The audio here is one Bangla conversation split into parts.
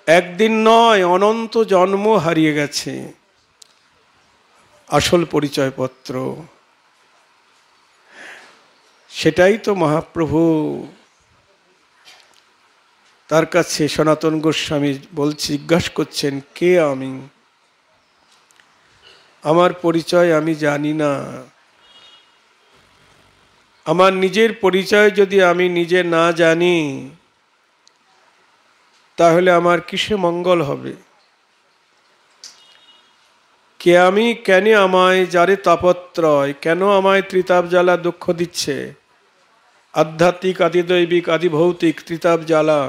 একদিন নয়, অনন্ত জন্ম হারিয়ে গেছে আসল পরিচয়পত্র। সেটাই তো মহাপ্রভু তার কাছে সনাতন গোস্বামী জিজ্ঞাসা করছেন, কে আমি? আমার পরিচয় আমি জানি না। আমার নিজের পরিচয় যদি আমি নিজে না জানি, তাহলে আমার কিসে মঙ্গল হবে? কে আমি, কেন আমায় যারে তাপত্রয়, কেন আমায় ত্রিতাপ জ্বালা দুঃখ দিচ্ছে? আধ্যাত্মিক, আদিদৈবিক, আদিভৌতিক ত্রিতাপ জ্বালা,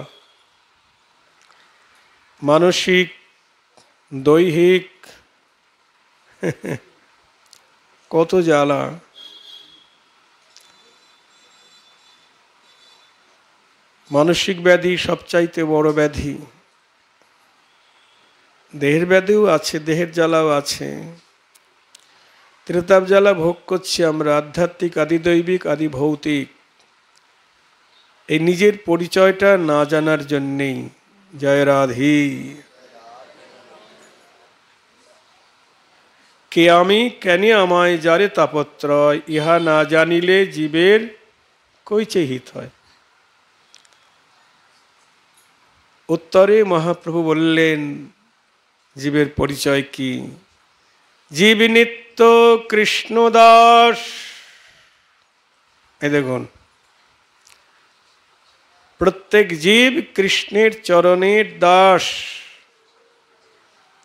মানসিক, দৈহিক, কত জ্বালা। মানসিক ব্যাধি সবচাইতে বড় ব্যাধি। দেহের ব্যাধিও আছে, দেহের জ্বালাও আছে। ত্রিতাপ জ্বালা ভোগ করছি আমরা, আধ্যাত্মিক, আদিদৈবিক, আদিভৌতিক, এই নিজের পরিচয়টা না জানার জন্যেই। জয় রাধে। কে আমি, কেন আমায় যারে তাপত্রয়, ইহা না জানিলে জীবের কইচে হিত হয়। উত্তরে মহাপ্রভু বললেন, জীবের পরিচয় কি? জীব নিত্য কৃষ্ণদাস। এই দেখুন, প্রত্যেক জীব কৃষ্ণের চরণের দাস।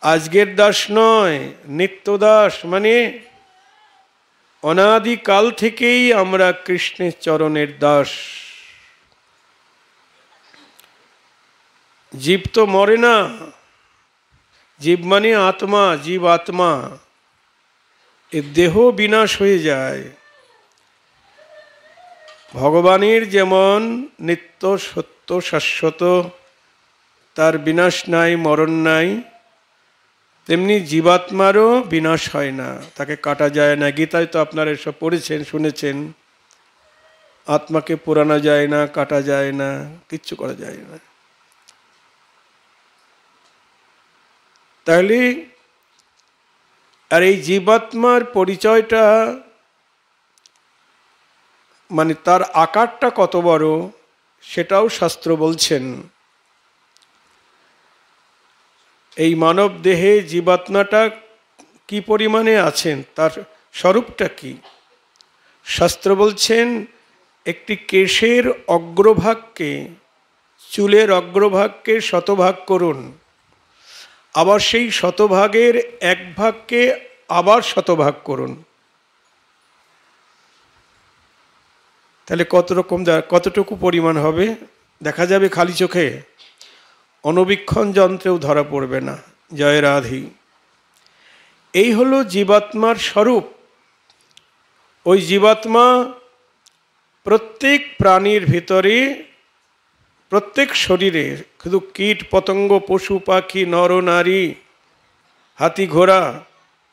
আজকের দাস নয়, নিত্য দাস, মানে অনাদিকাল থেকেই আমরা কৃষ্ণের চরণের দাস। জীব তো মরে না। জীব মানে আত্মা, জীব আত্মা। এ দেহ বিনাশ হয়ে যায়। ভগবানের যেমন নিত্য সত্য শাশ্বত, তার বিনাশ নাই, মরণ নাই, তেমনি জীবাত্মারও বিনাশ হয় না, তাকে কাটা যায় না। গীতায় তো আপনারা এসব পড়েছেন, শুনেছেন। আত্মাকে পোড়ানো যায় না, কাটা যায় না, কিচ্ছু করা যায় না। তাহলে আর এই জীবাত্মার পরিচয়টা, মানে তার আকারটা কত বড়, সেটাও শাস্ত্র বলছেন। এই মানব দেহে জীবাত্মাটা কি পরিমাণে আছেন, তার স্বরূপটা কি? শাস্ত্র বলছেন, একটি কেশের অগ্রভাগকে, চুলের অগ্রভাগকে শতভাগ করুন, আবার সেই শতভাগের এক ভাগকে আবার শতভাগ করুন। তাহলে কতটুকু পরিমাণ হবে দেখা যাবে খালি চোখে, অণুবীক্ষণ যন্ত্রেও ধরা পড়বে না। জয় রাধে। এই হলো জীবাত্মার স্বরূপ। ওই জীবাত্মা প্রত্যেক প্রাণীর ভিতরে, প্রত্যেক শরীরে, শুধু কীট পতঙ্গ, পশু পাখি, নর নারী, হাতি ঘোড়া,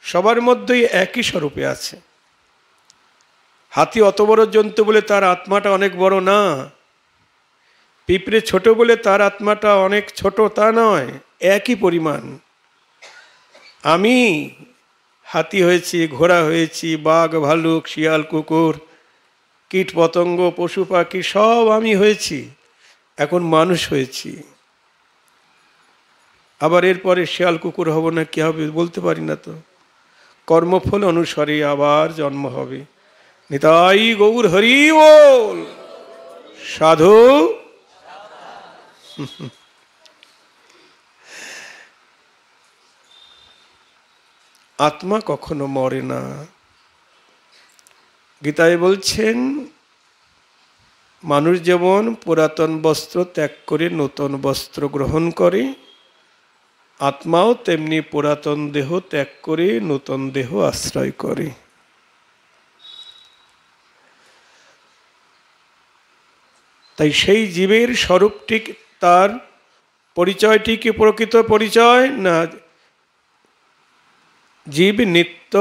সবার মধ্যেই একই স্বরূপে আছে। হাতি অত বড় জন্তু বলে তার আত্মাটা অনেক বড় না। পিঁপড়ে ছোট বলে তার আত্মাটা অনেক ছোট তা নয়, একই পরিমাণ। আমি হাতি হয়েছি, ঘোড়া হয়েছি, বাঘ, ভালুক, শিয়াল, কুকুর, কীট পতঙ্গ, পশু পাখি, সব আমি হয়েছি। এখন মানুষ হয়েছি। আবার এরপরে শিয়াল কুকুর হব না, কি হবে বলতে পারি না তো। কর্মফল অনুসারে আবার জন্ম হবে। নিতাই গৌর হরি বল। সাধু আত্মা কখনো মরে না। গীতায় বলছেন, মানুষ যেমন পুরাতন বস্ত্র ত্যাগ করে নতুন বস্ত্র গ্রহণ করে, আত্মাও তেমনি পুরাতন দেহ ত্যাগ করে নতুন দেহ আশ্রয় করে। তাই সেই জীবের স্বরূপটি, তার পরিচয়টি কি প্রকৃত পরিচয় না? জীব নিত্য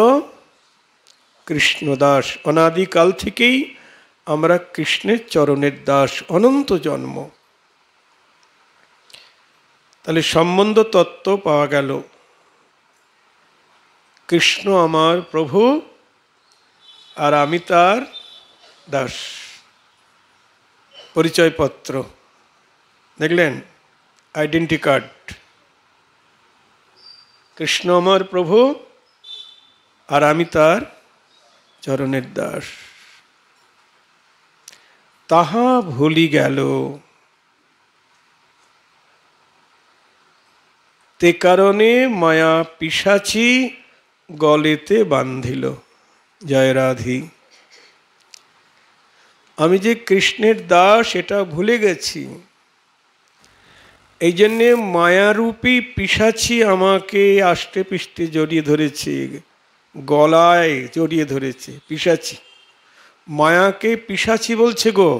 কৃষ্ণদাস। অনাদিকাল থেকেই আমরা কৃষ্ণের চরণের দাস, অনন্ত জন্ম। তাহলে সম্বন্ধ তত্ত্ব পাওয়া গেল। কৃষ্ণ আমার প্রভু আর আমি তার দাস, পরিচয়পত্র দেখলেন, আইডেন্টি কার্ড। কৃষ্ণ আমার প্রভু আর আমি তার চরণের দাস। তাহা ভুলি গেল, তে কারণে মায়া পিশাচি গলেতে বান্ধিল। জয় রাধি। আমি যে কৃষ্ণের দাস এটা ভুলে গেছি, এই জন্যে মায়ারূপী পিশাচি আমাকে আষ্টে পৃষ্ঠে জড়িয়ে ধরেছে, গলায় জড়িয়ে ধরেছে। পিশাচি, মায়াকে পিশাচি বলছে গো।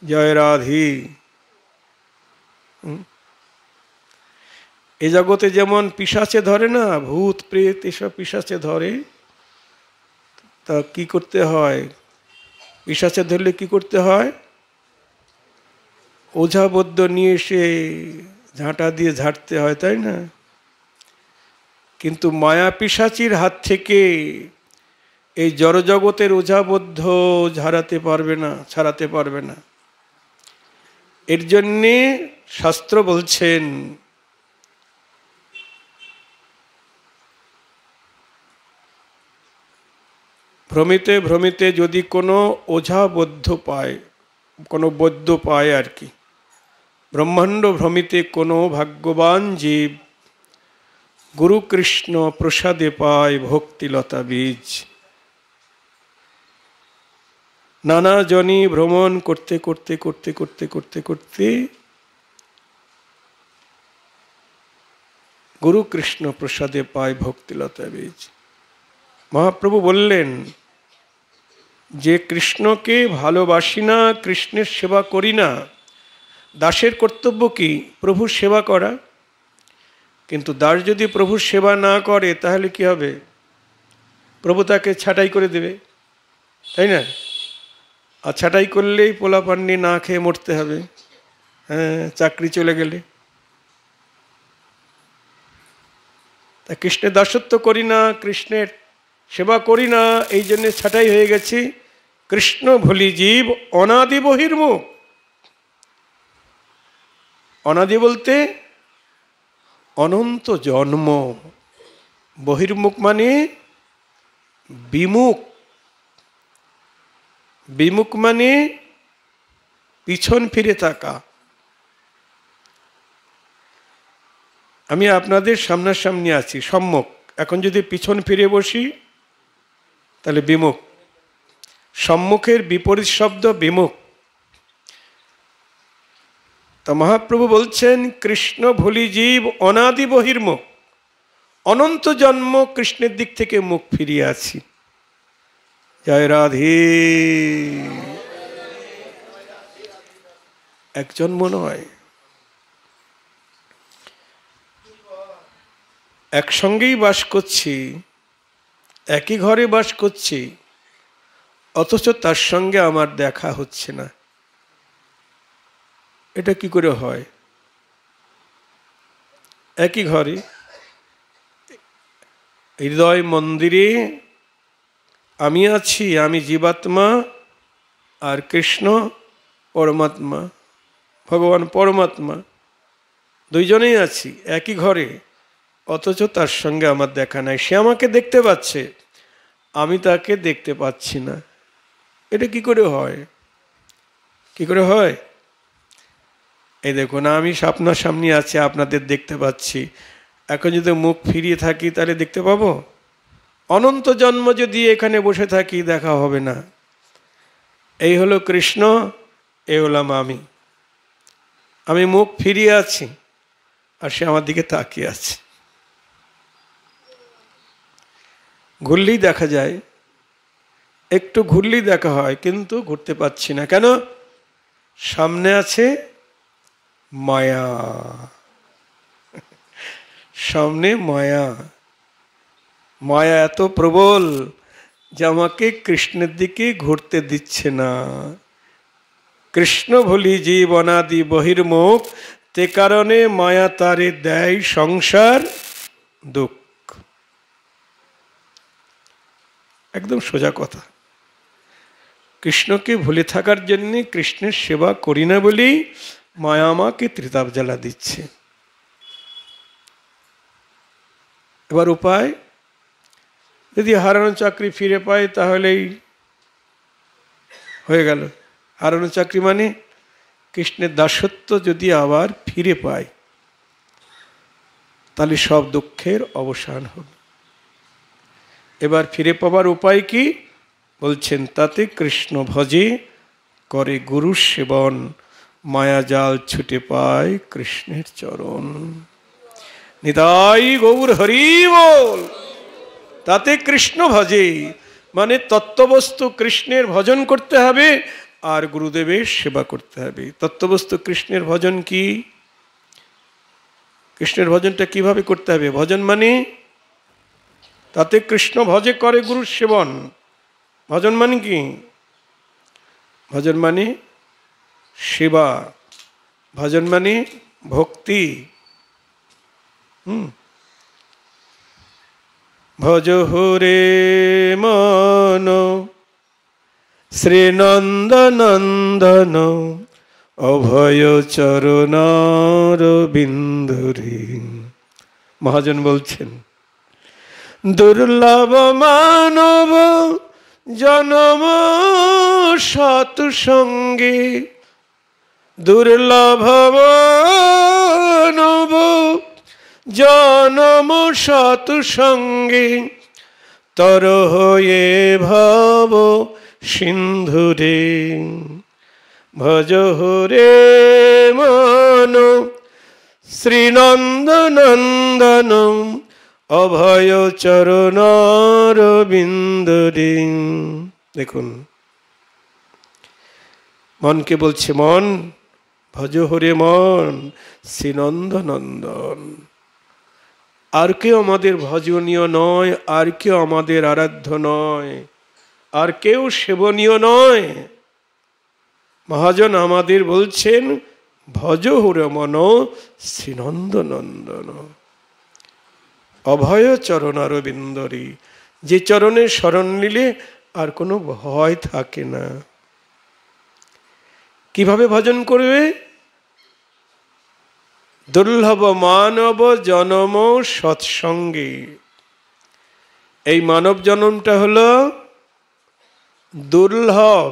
জয় রাধি। এ জগতে যেমন পিশাচে ধরে না, ভূত প্রেত এসব পিশাচে ধরে, তা কি করতে হয়? পিশাচে ধরলে কি করতে হয়? ওঝা বৈদ্য নিয়ে এসে ঝাঁটা দিয়ে ঝাড়তে হয়, তাই না? কিন্তু মায়া পিশাচির হাত থেকে এই জড়জগতের ওঝা বৈদ্য ঝাড়াতে পারবে না, ছাড়াতে পারবে না। এর জন্যে শাস্ত্র বলছেন, ভ্রমিতে ভ্রমিতে যদি কোনো ওঝা বৈদ্য পায়, কোনো বৈদ্য পায় আর কি, ব্রহ্মাণ্ড ভ্রমিতে কোনো ভাগ্যবান জীব গুরু কৃষ্ণ প্রসাদে পায় ভক্তিলতা বীজ। নানা জনি ভ্রমণ করতে করতে করতে করতে করতে করতে গুরু কৃষ্ণ প্রসাদে পায় ভক্তিলতা বীজ। মহাপ্রভু বললেন যে কৃষ্ণকে ভালোবাসি না, কৃষ্ণের সেবা করি না, দাসের কর্তব্য কি? প্রভুর সেবা করা। কিন্তু দাস যদি প্রভুর সেবা না করে তাহলে কি হবে? প্রভু তাকে ছাঁটাই করে দেবে, তাই না? আর ছাঁটাই করলেই পোলাপান্নি না খেয়ে মরতে হবে, হ্যাঁ, চাকরি চলে গেলে। তা কৃষ্ণের দাসত্ব করি না, কৃষ্ণের সেবা করি না, এই জন্যে ছাঁটাই হয়ে গেছি। কৃষ্ণ ভুলি জীব অনাদি বহির্মুখ। অনাদি বলতে অনন্ত জন্ম, বহির্মুখ মানে বিমুখ। বিমুখ মানে পিছন ফিরে থাকা। আমি আপনাদের সামনাসামনি আছি, সম্মুখ। এখন যদি পিছন ফিরে বসি তাহলে বিমুখ। সম্মুখের বিপরীত শব্দ বিমুখ। তা মহাপ্রভু বলছেন কৃষ্ণ ভুলি জীব অনাদি বহির্মুখ, অনন্ত জন্ম কৃষ্ণের দিক থেকে মুখ ফিরিয়ে আছি। জয় রাধে। এক জন্ম নয়, একসঙ্গেই বাস করছি, একই ঘরে বাস করছি, অথচ তার সঙ্গে আমার দেখা হচ্ছে না। এটা কি করে হয়? একই ঘরে, হৃদয় মন্দিরে আমি আছি, আমি জীবাত্মা, আর কৃষ্ণ পরমাত্মা, ভগবান পরমাত্মা, দুইজনেই আছি একই ঘরে, অথচ তার সঙ্গে আমার দেখা নাই। সে আমাকে দেখতে পাচ্ছে, আমি তাকে দেখতে পাচ্ছি না। এটা কি করে হয়? কি করে হয়? এই দেখুন, আমি সামনাসামনি আছি, আপনাদের দেখতে পাচ্ছি। এখন যদি মুখ ফিরিয়ে থাকি তাহলে দেখতে পাবো? অনন্ত জন্ম যদি এখানে বসে থাকি দেখা হবে না। এই হলো কৃষ্ণ, এই হলাম আমি। আমি মুখ ফিরিয়ে আছি আর সে আমার দিকে তাকিয়ে আছে। ঘুরলেই দেখা যায়, একটু ঘুরলেই দেখা হয়, কিন্তু ঘুরতে পারছি না। কেন? সামনে আছে মায়া, সামনে মায়া। মায়া এত প্রবল যে আমাকে কৃষ্ণের দিকে ঘুরতে দিচ্ছে না। কৃষ্ণ ভুলি জীব অনাদি বহির্মুখ, তে কারণে মায়া তারে দেয় সংসার দুঃখ। একদম সোজা কথা। কৃষ্ণকে ভুলে থাকার জন্য, কৃষ্ণের সেবা করি না বলেই মায়া আমাকে ত্রিতাপ জ্বালা দিচ্ছে। এবার উপায়, যদি হারানো চাকরি ফিরে পায় তাহলেই হয়ে গেল। হারানো চাকরি মানে কৃষ্ণের দাসত্ব যদি আবার ফিরে পায় তাহলে সব দুঃখের অবসান হবে। এবার ফিরে পাবার উপায় কি বলছেন? তাতে কৃষ্ণ ভজে করে গুরু সেবন, মায়াজাল ছুটে পায় কৃষ্ণের চরণ। নিতাই গৌর হরি বল। তাতে কৃষ্ণ ভজে মানে তত্ত্ববস্তু কৃষ্ণের ভজন করতে হবে আর গুরুদেবের সেবা করতে হবে। তত্ত্ববস্তু কৃষ্ণের ভজন কি? কৃষ্ণের ভজনটা কিভাবে করতে হবে? ভজন মানে তাতে কৃষ্ণ ভজে করে গুরু সেবন। ভজন মানে কি? ভজন মানে সেবা, ভজন মানে ভক্তি। ভজ হরে মন শ্রীনন্দনন্দন অভয় চরণারবিন্দরে। মহাজন বলছেন, দুর্লভ মানব জনম সৎসঙ্গে, দুর্লভ মানব জনম সৎসঙ্গে, তর হয়ে ভব সিন্ধুরে। ভজ হরে মন শ্রীনন্দনন্দন অভয় চরণারবিন্দরে। দেখুন, মনকে বলছে, মন ভজ হরে মন শ্রীনন্দনন্দন। আর কেউ আমাদের ভজনীয় নয়, আর কেউ আমাদের আরাধ্য নয়, আর কেউ সেবনীয় নয়। মহাজন আমাদের বলছেন ভজ হরে মন শ্রীনন্দনন্দন অভয় চরণারবিন্দরে। যে চরণে শরণ নিলে আর কোনো ভয় থাকে না। কিভাবে ভজন করবে? দুর্লভ মানব জনম সৎসঙ্গে। এই মানব জন্মটা হলো দুর্লভ।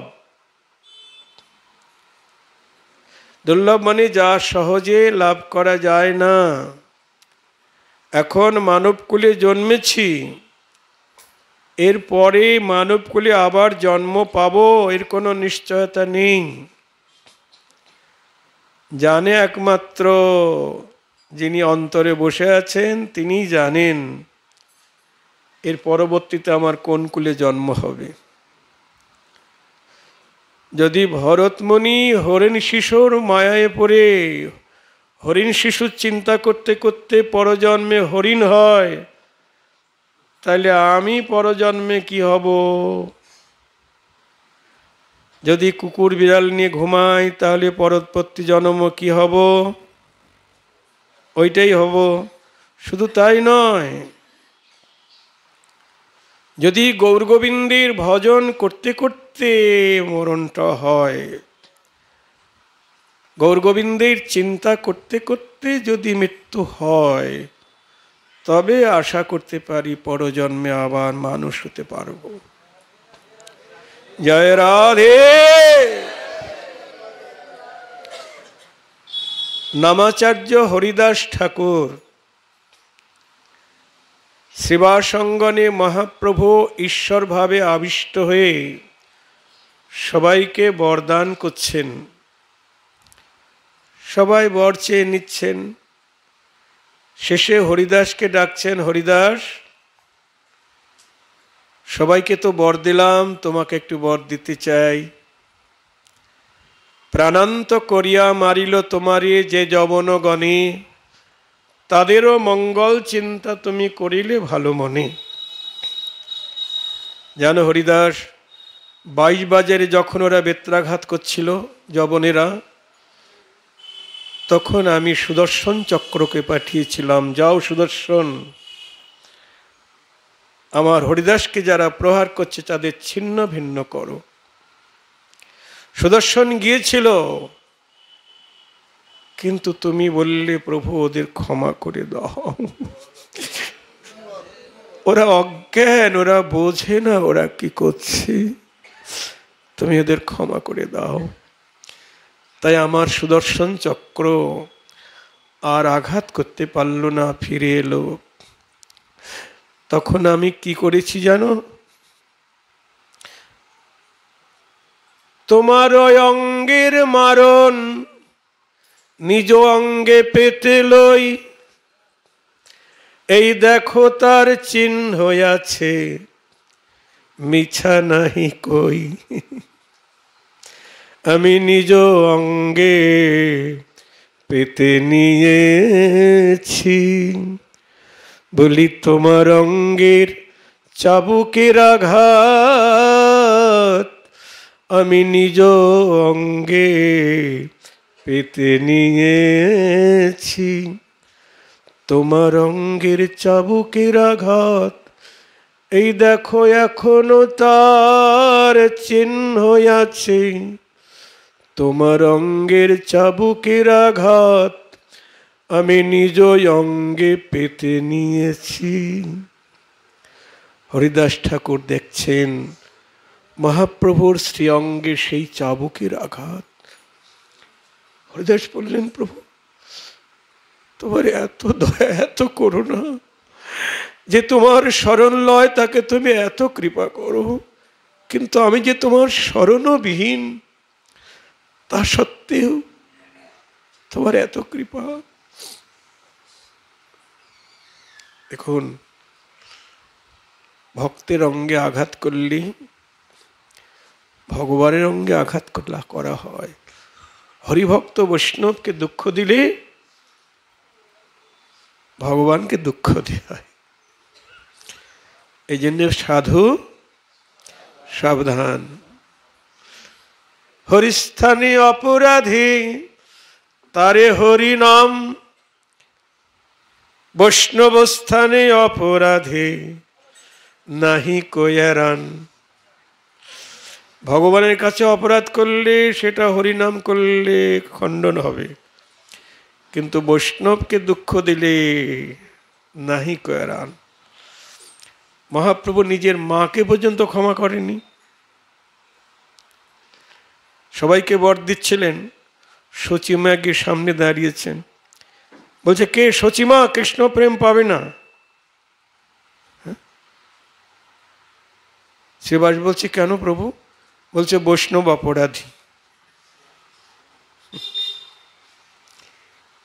দুর্লভ মানে যা সহজে লাভ করা যায় না। এখন মানবকুলে জন্মেছি, এরপরে মানবকুলে আবার জন্ম পাবো এর কোনো নিশ্চয়তা নেই। জানে একমাত্র যিনি অন্তরে বসে আছেন, তিনি জানেন এর পরবর্তীতে আমার কোন কুলে জন্ম হবে। যদি ভরতমুনি হরিণ শিশুর মায়ায় পড়ে হরিণ শিশুর চিন্তা করতে করতে পরজন্মে হরিণ হয়, তাহলে আমি পরজন্মে কি হব? যদি কুকুর বিড়াল নিয়ে ঘুমাই তাহলে পরবর্তী জন্ম কি হব? ওইটাই হব। শুধু তাই নয়, যদি গৌরগোবিন্দের ভজন করতে করতে মরণটা হয়, গৌরগোবিন্দের চিন্তা করতে করতে যদি মৃত্যু হয়, তবে আশা করতে পারি পরজন্মে আবার মানুষ হতে পারব। জয় রাধে। নামাচার্য হরিদাস ঠাকুর শ্রীবাসঙ্গনে মহাপ্রভু ঈশ্বরভাবে আবিষ্ট হয়ে সবাইকে বরদান করছেন। সবাই বর চেয়ে নিচ্ছেন। শেষে হরিদাসকে ডাকছেন, হরিদাস, সবাইকে তো বর দিলাম, তোমাকে একটু বর দিতে চাই। প্রাণান্ত করিয়া মারিল তোমারে যে যবন গণে, তাদেরও মঙ্গল চিন্তা তুমি করিলে ভালো মনে। জানো হরিদাস, 22 বাজারে যখন ওরা বেত্রাঘাত করছিল যবনেরা, তখন আমি সুদর্শন চক্রকে পাঠিয়েছিলাম, যাও সুদর্শন, আমার হরিদাসকে যারা প্রহার করছে তাদের ছিন্ন ভিন্ন করো। সুদর্শন গিয়েছিল, কিন্তু তুমি বললে প্রভু ওদের ক্ষমা করে দাও, ওরা অজ্ঞান, ওরা বোঝে না ওরা কি করছে, তুমি ওদের ক্ষমা করে দাও। তাই আমার সুদর্শন চক্র আর আঘাত করতে পারল না, ফিরে এলো। তখন আমি কি করেছি জানো? তোমার অঙ্গের মারণ নিজ অঙ্গে পেতে লই, এই দেখো তার চিহ্ন আছে, মিছা নাহি কই। আমি নিজ অঙ্গে পেতে নিয়েছি, বলি তোমার অঙ্গের চাবুকের আঘাত আমি নিজ অঙ্গে পেতে নিয়েছি। তোমার অঙ্গের চাবুকের আঘাত এই দেখো এখনো তার চিহ্ন আছে, তোমার অঙ্গের চাবুকের আঘাত আমি নিজ অঙ্গে পেতে নিয়েছি। হরিদাস ঠাকুর দেখছেন মহাপ্রভুর শ্রী অঙ্গে সেই চাবুকের আঘাত। হরিদাস বললেন, প্রভু তোমার এত দয়া, এত করুণা, যে তোমার শরণ লয় তাকে তুমি এত কৃপা করো, কিন্তু আমি যে তোমার শরণবিহীন, তা সত্ত্বেও তোমার এত কৃপা। দেখুন, ভক্তের অঙ্গে আঘাত করলে ভগবানের অঙ্গে আঘাত করা হয়। হরিভক্ত বৈষ্ণবকে দুঃখ দিলে ভগবানকে দুঃখ দেওয়া হয়। এই জন্য সাধু সাবধান। হরিস্থানে অপরাধী তারে হরি নাম, বৈষ্ণবস্থানে অপরাধী নাহি কয়ারান। ভগবানের কাছে অপরাধ করলে সেটা হরিনাম করলে খণ্ডন হবে, কিন্তু বৈষ্ণবকে দুঃখ দিলে নাহি কয়ারান। মহাপ্রভু নিজের মাকে পর্যন্ত ক্ষমা করেনি। সবাইকে বর দিচ্ছিলেন, সচিমা গিয়ে সামনে দাঁড়িয়েছেন, বলছে, কে সচিমা কৃষ্ণ প্রেম পাবে না? শ্রীবাস বলছে, কেন প্রভু? বলছে, বৈষ্ণব অপরাধী।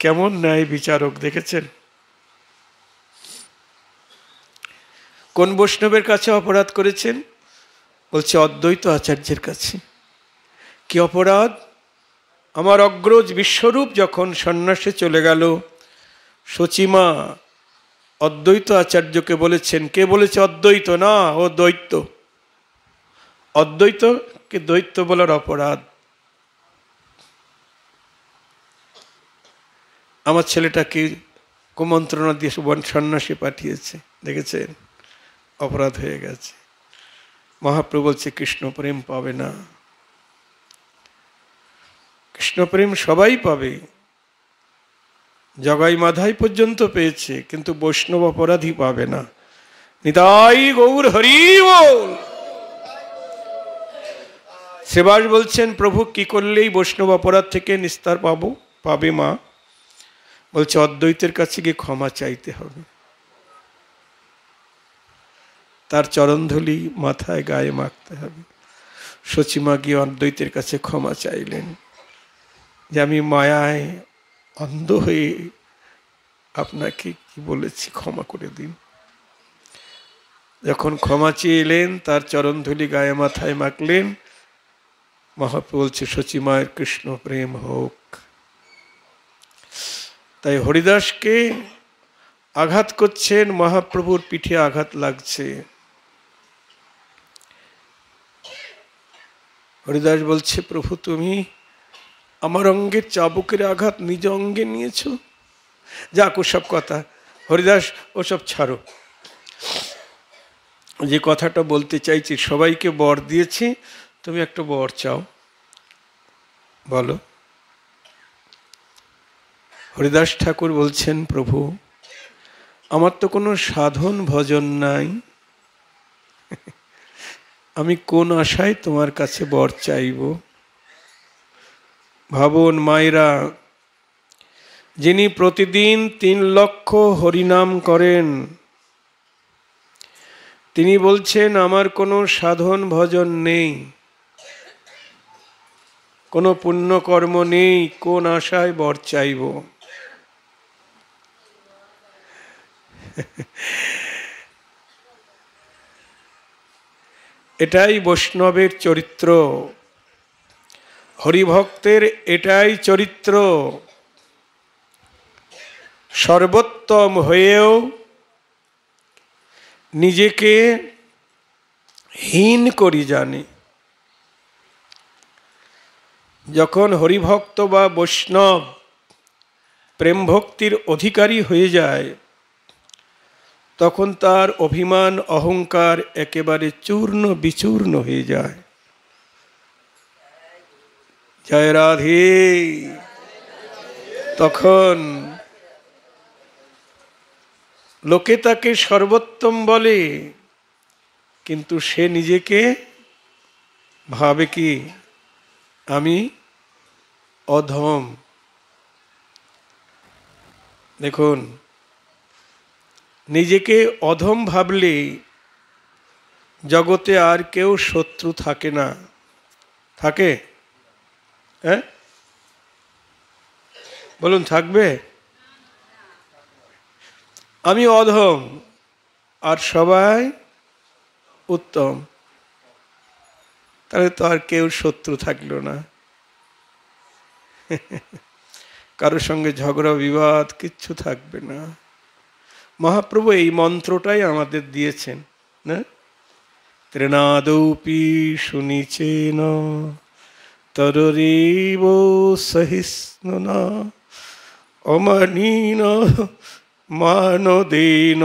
কেমন ন্যায় বিচারক দেখেছেন? কোন বৈষ্ণবের কাছে অপরাধ করেছেন? বলছে, অদ্বৈত আচার্যের কাছে। কি অপরাধ? আমার অগ্রজ বিশ্বরূপ যখন সন্ন্যাসে চলে গেল, সচিমা অদ্বৈত আচার্যকে বলেছেন। কে বলেছে? অদ্বৈত না, ও দ্বৈত। অদ্বৈতকে দ্বৈত বলার অপরাধ। আমার ছেলেটাকে কুমন্ত্রণা দিয়ে সন্ন্যাসী পাঠিয়েছে, দেখেছেন? অপরাধ হয়ে গেছে। মহাপ্রভু বলছে, কৃষ্ণ প্রেম পাবে না। কৃষ্ণ প্রেম সবাই পাবে, জগাই মাধাই পর্যন্ত পেয়েছে, কিন্তু বৈষ্ণব অপরাধী পাবে না। নিতাই গৌর হরি বল। শ্রীবাস বলছেন, প্রভু কি করলেই বৈষ্ণব অপরাধ থেকে নিস্তার পাবে মা? বলছে, অদ্বৈতের কাছে গিয়ে ক্ষমা চাইতে হবে, তার চরণধূলি মাথায় গায়ে মাখতে হবে। সচিমা গিয়ে অদ্বৈতের কাছে ক্ষমা চাইলেন, যে আমি মায়ায় অন্ধ হয়ে আপনাকে কি বলেছি, ক্ষমা করে দিন। যখন ক্ষমা চেয়ে এলেন, তার চরণধূলি গায়ে মাথায় মাখলেন। মহাপ্রভু বলছে, সচিমায়ের কৃষ্ণ প্রেম হোক। তাই হরিদাসকে আঘাত করছেন, মহাপ্রভুর পিঠে আঘাত লাগছে। হরিদাস বলছে, প্রভু তুমি আমার অঙ্গের চাবুকের আঘাত নিজ অঙ্গে নিয়েছ। যাক ওসব কথা, হরিদাস ওসব ছাড়ো। যে কথাটা বলতে চাইছি, সবাইকে বর দিয়েছি, তুমি একটা বর চাও, বলো। হরিদাস ঠাকুর বলছেন, প্রভু আমার তো কোনো সাধন ভজন নাই, আমি কোন আশায় তোমার কাছে বর চাইব। ভাবুন মায়েরা, যিনি প্রতিদিন 3 লক্ষ হরিনাম করেন, তিনি বলছেন আমার কোনো সাধন ভজন নেই, কোনো পুণ্যকর্ম নেই, কোন আশায় বর চাইব। এটাই বৈষ্ণবের চরিত্র, হরিভক্তের এটাই চরিত্র। সর্বোত্তম হয়েও নিজেকে হীন করি জানে। যখন হরিভক্ত বা বৈষ্ণব প্রেম ভক্তির অধিকারী হয়ে যায়, তখন তার অভিমান অহংকার একেবারে চূর্ণ বিচূর্ণ হয়ে যায়। জয় রাধে। তখন লোকে তাকে সর্বোত্তম বলে, কিন্তু সে নিজেকে ভাবে কি, আমি অধম। দেখুন, নিজেকে অধম ভাবলে জগতে আর কেউ শত্রু থাকে না। থাকে? হ্যাঁ বলুন, থাকবে? আমি অধম আর সবাই উত্তম, তাহলে তো আর কেউ শত্রু থাকলো না। কারোর সঙ্গে ঝগড়া বিবাদ কিচ্ছু থাকবে না। মহাপ্রভু এই মন্ত্রটাই আমাদের দিয়েছেন না? ত্রিনাদৌপি শুনিছেন তররেব সহিষ্ণুনা অমানীন মানদেন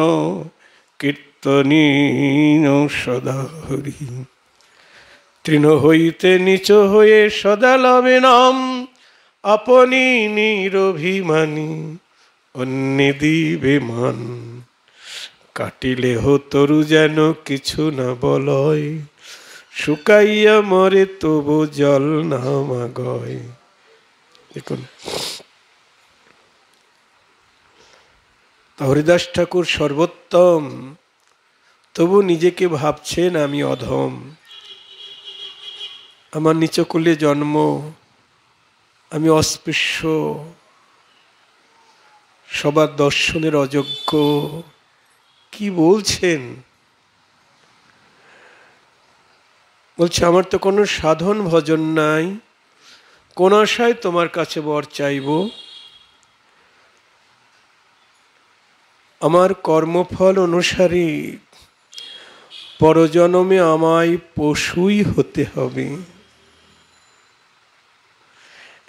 কীর্তনীন সদা হরি। তৃণ হইতে নিচ হয়ে সদা লবে নাম, আপনি নিরভিমানী অন্য দিবে মান। কাটিলে তরু যেন কিছু না বলয়, শুকাইয়া মরে তবু জল না মাগয়। দেখুন, হরিদাস ঠাকুর সর্বোত্তম, তবু নিজেকে ভাবছেন আমি অধম, আমার নিচকুলে জন্ম, আমি অস্পৃশ্য, সবার দর্শনের অযোগ্য। কি বলছেন? বলছে আমার তো কোনো সাধন ভজন নাই, কোন আশায় তোমার কাছে বর চাইব। আমার কর্মফল অনুসারে পরজন্মে আমায় পশুই হতে হবে।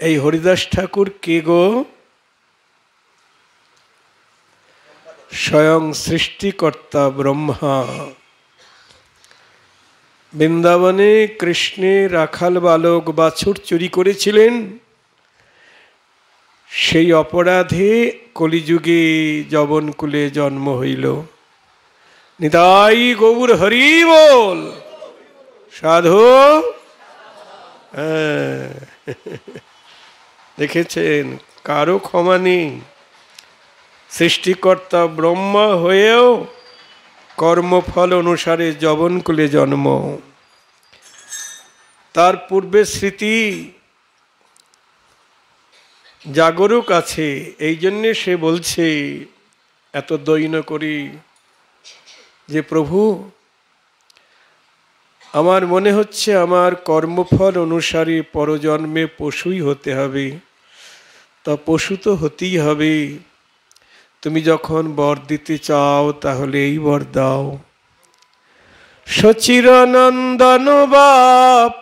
এই হরিদাস ঠাকুর কে গো? স্বয়ং সৃষ্টিকর্তা ব্রহ্মা। বৃন্দাবনে কৃষ্ণের রাখাল বালক বাছুর চুরি করেছিলেন, সেই অপরাধে কলিযুগে যবনকুলে জন্ম হইল। নিতাই গৌর হরি বল। সাধু দেখেছেন, কারো ক্ষমা নেই। সৃষ্টিকর্তা ব্রহ্মা হয়েও কর্মফল অনুসারে যবনকুলে জন্ম। তার পূর্বে স্মৃতি জাগরুক আছে, এই জন্যে সে বলছে এত দৈন্য করি যে প্রভু আমার মনে হচ্ছে আমার কর্মফল অনুসারে পরজন্মে পশুই হতে হবে। তা পশু তো হতেই হবে, তুমি যখন বর দিতে চাও তাহলে এই বর দাও। সচিরনন্দন বাপ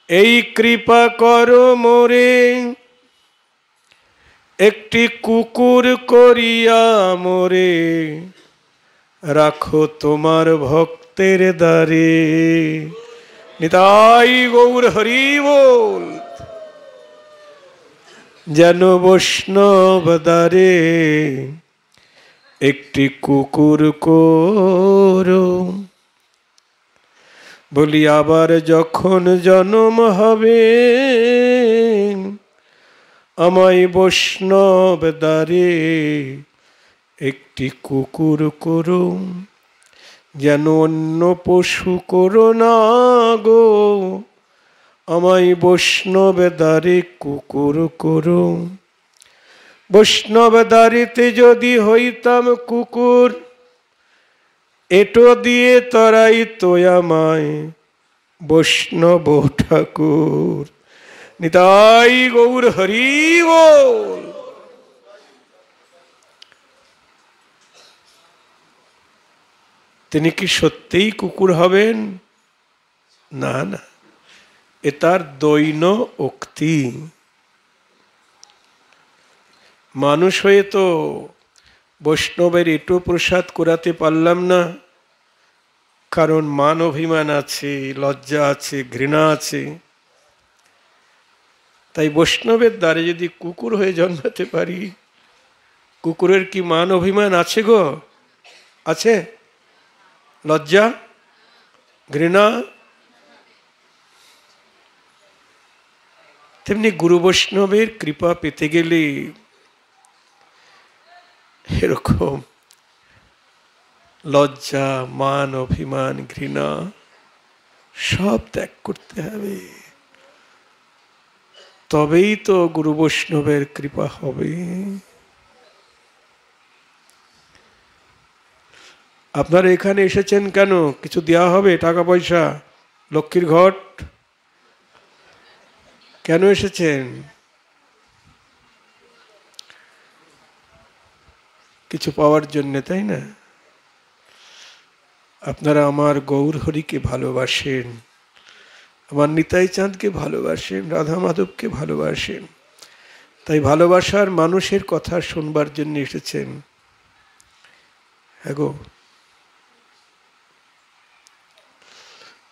এই কৃপা করো মোরে একটি কুকুর করিয়া মোরে রাখো তোমার ভক্তের দ্বারে। নিতাই গৌর হরি বল। যেন বৈষ্ণব দ্বারে একটি কুকুর করো। বলি আবার যখন জন্ম হবে আমায় বৈষ্ণব দ্বারে একটি কুকুর করো। যেন অন্য পশু করো না গো আমায় বৈষ্ণব দ্বারে কুকুর করো। বৈষ্ণব দ্বারিতে যদি হইতাম কুকুর এটো দিয়ে তরাই তো আমায় বৈষ্ণব ঠাকুর। নিতাই গৌর হরি বল। তিনি কি সত্যিই কুকুর হবেন? না না, এ তার দৈন উক্তি। মানুষ হয়ে তো বৈষ্ণবের এটো প্রসাদ করাতে পারলাম না, কারণ মান অভিমান আছে, লজ্জা আছে, ঘৃণা আছে। তাই বৈষ্ণবের দ্বারে যদি কুকুর হয়ে জন্মাতে পারি, কুকুরের কি মান অভিমান আছে গো? আছে? লজ্জা, ঘৃণা? তেমনি গুরু বৈষ্ণবের কৃপা পেতে গেলে এরকম লজ্জা, মান, অভিমান, ঘৃণা সব ত্যাগ করতে হবে। তবেই তো গুরু বৈষ্ণবের কৃপা হবে। আপনারা এখানে এসেছেন কেন? কিছু দেওয়া হবে? টাকা পয়সা, লক্ষ্মীর ঘট? কেন এসেছেন? কিছু পাওয়ার জন্য, তাই না? আপনারা আমার গৌর হরিকে ভালোবাসেন, আমার নিতাই চাঁদকে ভালোবাসেন, রাধা মাধবকে ভালোবাসেন, তাই ভালোবাসার মানুষের কথা শুনবার জন্য এসেছেন। হ্যাঁ গো,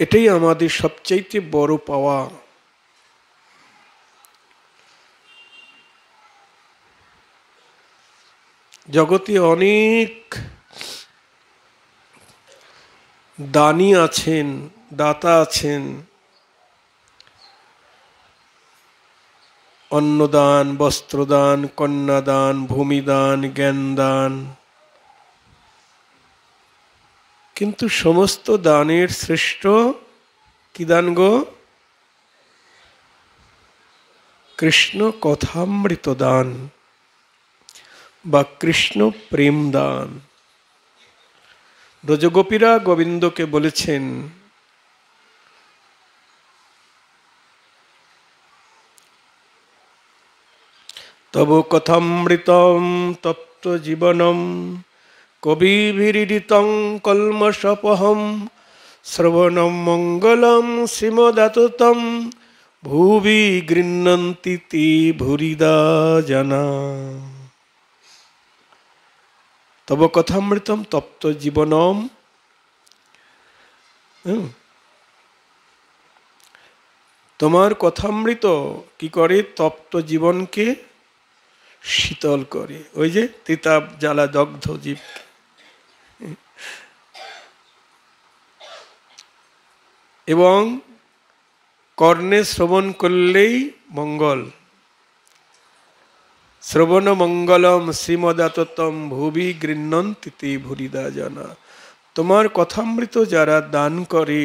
এটাই আমাদের সবচাইতে বড় পাওয়া। জগতে অনেক দানী আছেন, দাতা আছেন, অন্নদান, বস্ত্রদান, কন্যাদান, ভূমিদান, জ্ঞানদান, কিন্তু সমস্ত দানের শ্রেষ্ঠ কি দান গো? কৃষ্ণ কথামৃত দান বা কৃষ্ণ প্রেম দান। ব্রজগোপীরা গোবিন্দকে বলেছেন, তব কথামৃতম তপ্ত জীবনম কবিভিরিডিতং কলমশপহম শ্রবণম মঙ্গলম শ্রীমদাততম ভুবি গৃহ্ণন্তি তে ভুরিদা জনা। তব কথামৃতম তপ্ত জীবনম, তোমার কথামৃত কি করে? তপ্ত জীবনকে শীতল করে। ওই যে তিতাব জ্বালা দগ্ধ জীব। এবং কর্ণে শ্রবণ করলেই মঙ্গল। শ্রবণ মঙ্গলম শ্রীমদাততম ভুবি গৃহ্ণন্তি তে ভুরিদা জনা। তোমার কথামৃত যারা দান করে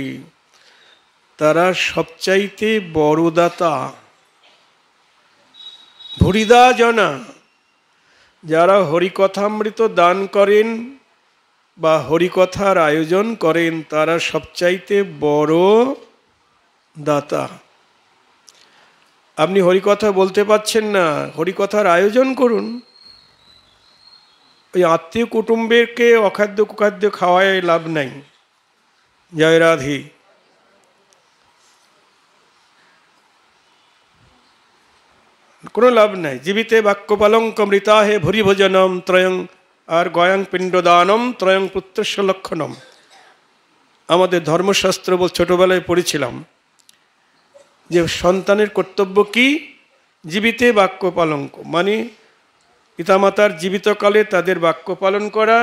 তারা সবচাইতে বড় দাতা। ভুরিদা জনা, যারা হরিকথামৃত দান করেন বা হরিকথার আয়োজন করেন তারা সবচাইতে বড় দাতা। আপনি হরিকথা বলতে পারছেন না, হরিকথার আয়োজন করুন। ওই আত্মীয় কুটুম্বকে অখাদ্য কুখাদ্য খাওয়ায় লাভ নাই। জয় রাধে। কোনো লাভ নাই। জীবিতে বাক্য পালঙ্ক মৃতা হে ভুরি ভোজনম ত্রয়ং আর গয়াং পিণ্ডদানম ত্রয়ং পুত্রস্য লক্ষণম। আমাদের ধর্মশাস্ত্র ছোটবেলায় পড়েছিলাম যে সন্তানের কর্তব্য কি? জীবিতে বাক্য পালঙ্ক, মানে পিতামাতার জীবিতকালে তাদের বাক্য পালন করা,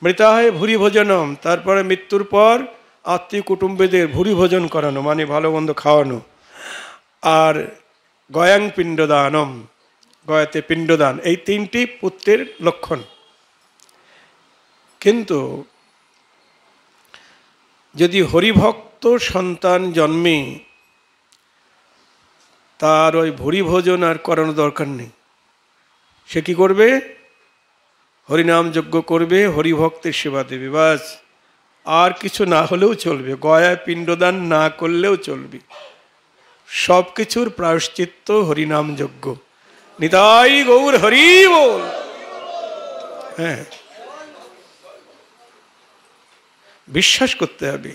মৃতা হয় ভুরি ভোজনম, তারপরে মৃত্যুর পর আত্মীয় কুটুম্বীদের ভুরি ভোজন করানো, মানে ভালো মন্দ খাওয়ানো, আর গয়াং পিণ্ডদানম, গয়াতে পিণ্ডদান, এই তিনটি পুত্রের লক্ষণ। কিন্তু যদি হরিভক্ত সন্তান জন্মে, তার ওই ভুরি ভোজন আর করানো দরকার নেই। সে কি করবে? হরিনাম যজ্ঞ করবে, হরিভক্তের সেবা দেবে, বাস। আর কিছু না হলেও চলবে, গয়ায় পিণ্ডদান না করলেও চলবে। সব কিছুর প্রায়শ্চিত্ত হরিনাম যজ্ঞ। নিতাই গৌর হরি বল। হ্যাঁ, বিশ্বাস করতে হবে।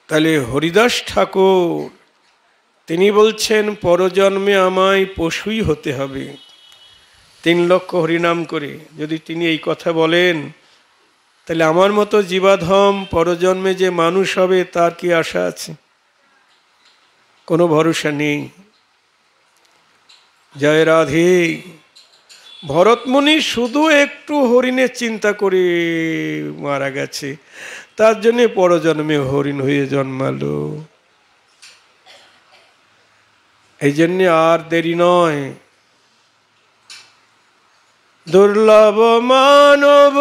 তাহলে হরিদাস ঠাকুর তিনি বলছেন পরজন্মে আমায় পশুই হতে হবে। 3 লক্ষ হরিনাম করে যদি তিনি এই কথা বলেন, তাহলে আমার মতো জীবাধম পরজন্মে যে মানুষ হবে তার কি আশা আছে? কোনো ভরসা নেই। জয় রাধে। ভরতমুনি শুধু একটু হরিণের চিন্তা করে মারা গেছে, তার জন্য পরজন্মে হরিণ হয়ে জন্মালো। এই জন্য আর দেরি নয়। দুর্লভ মানব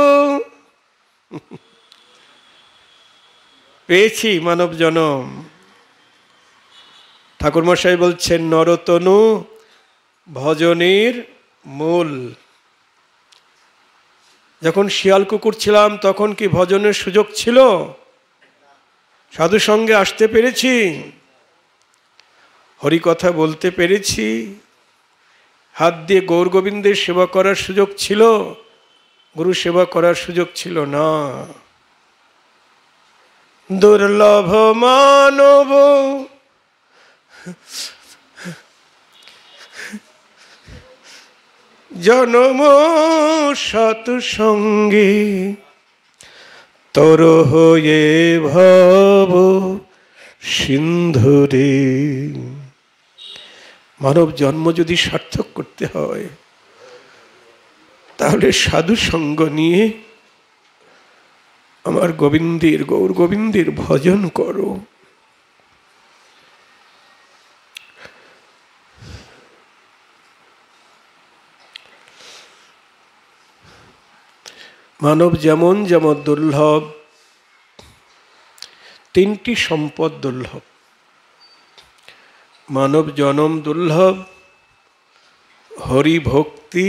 পেয়েছি মানব জনম। ঠাকুরমশাই বলছেন নরতনু ভজনের মূল। যখন শিয়াল কুকুর ছিলাম তখন কি ভজনের সুযোগ ছিল? সাধু সঙ্গে আসতে পেরেছি, হরি কথা বলতে পেরেছি, হাত দিয়ে গৌর গোবিন্দের সেবা করার সুযোগ ছিল, গুরু সেবা করার সুযোগ ছিল না। দুর্লভ মানব জনম সৎসঙ্গে তর হয়ে ভব সিন্ধুরে। মানব জন্ম যদি সার্থক করতে হয়, তাহলে সাধু সঙ্গ নিয়ে আমার গোবিন্দের, গৌর গোবিন্দের ভজন করো। মানব যেমন যেমন দুর্লভ, 3টি সম্পদ দুর্লভ। মানব জনম দুর্লভ, হরি ভক্তি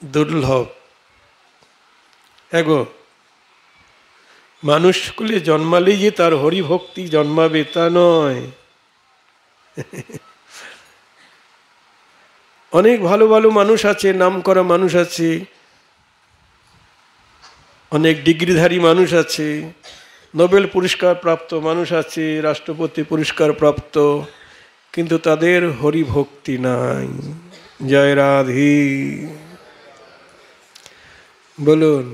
দুর্লভ। এগো মানুষ কুলে জন্মালেই যে তার হরি ভক্তি জন্মাবে তা নয়। অনেক ভালো ভালো মানুষ আছে, নাম করা মানুষ আছে, অনেক ডিগ্রিধারী মানুষ আছে, নোবেল পুরস্কার প্রাপ্ত মানুষ আছে, রাষ্ট্রপতি পুরস্কার প্রাপ্ত, কিন্তু তাদের হরি ভক্তি নাই। জয় রাধে বলুন।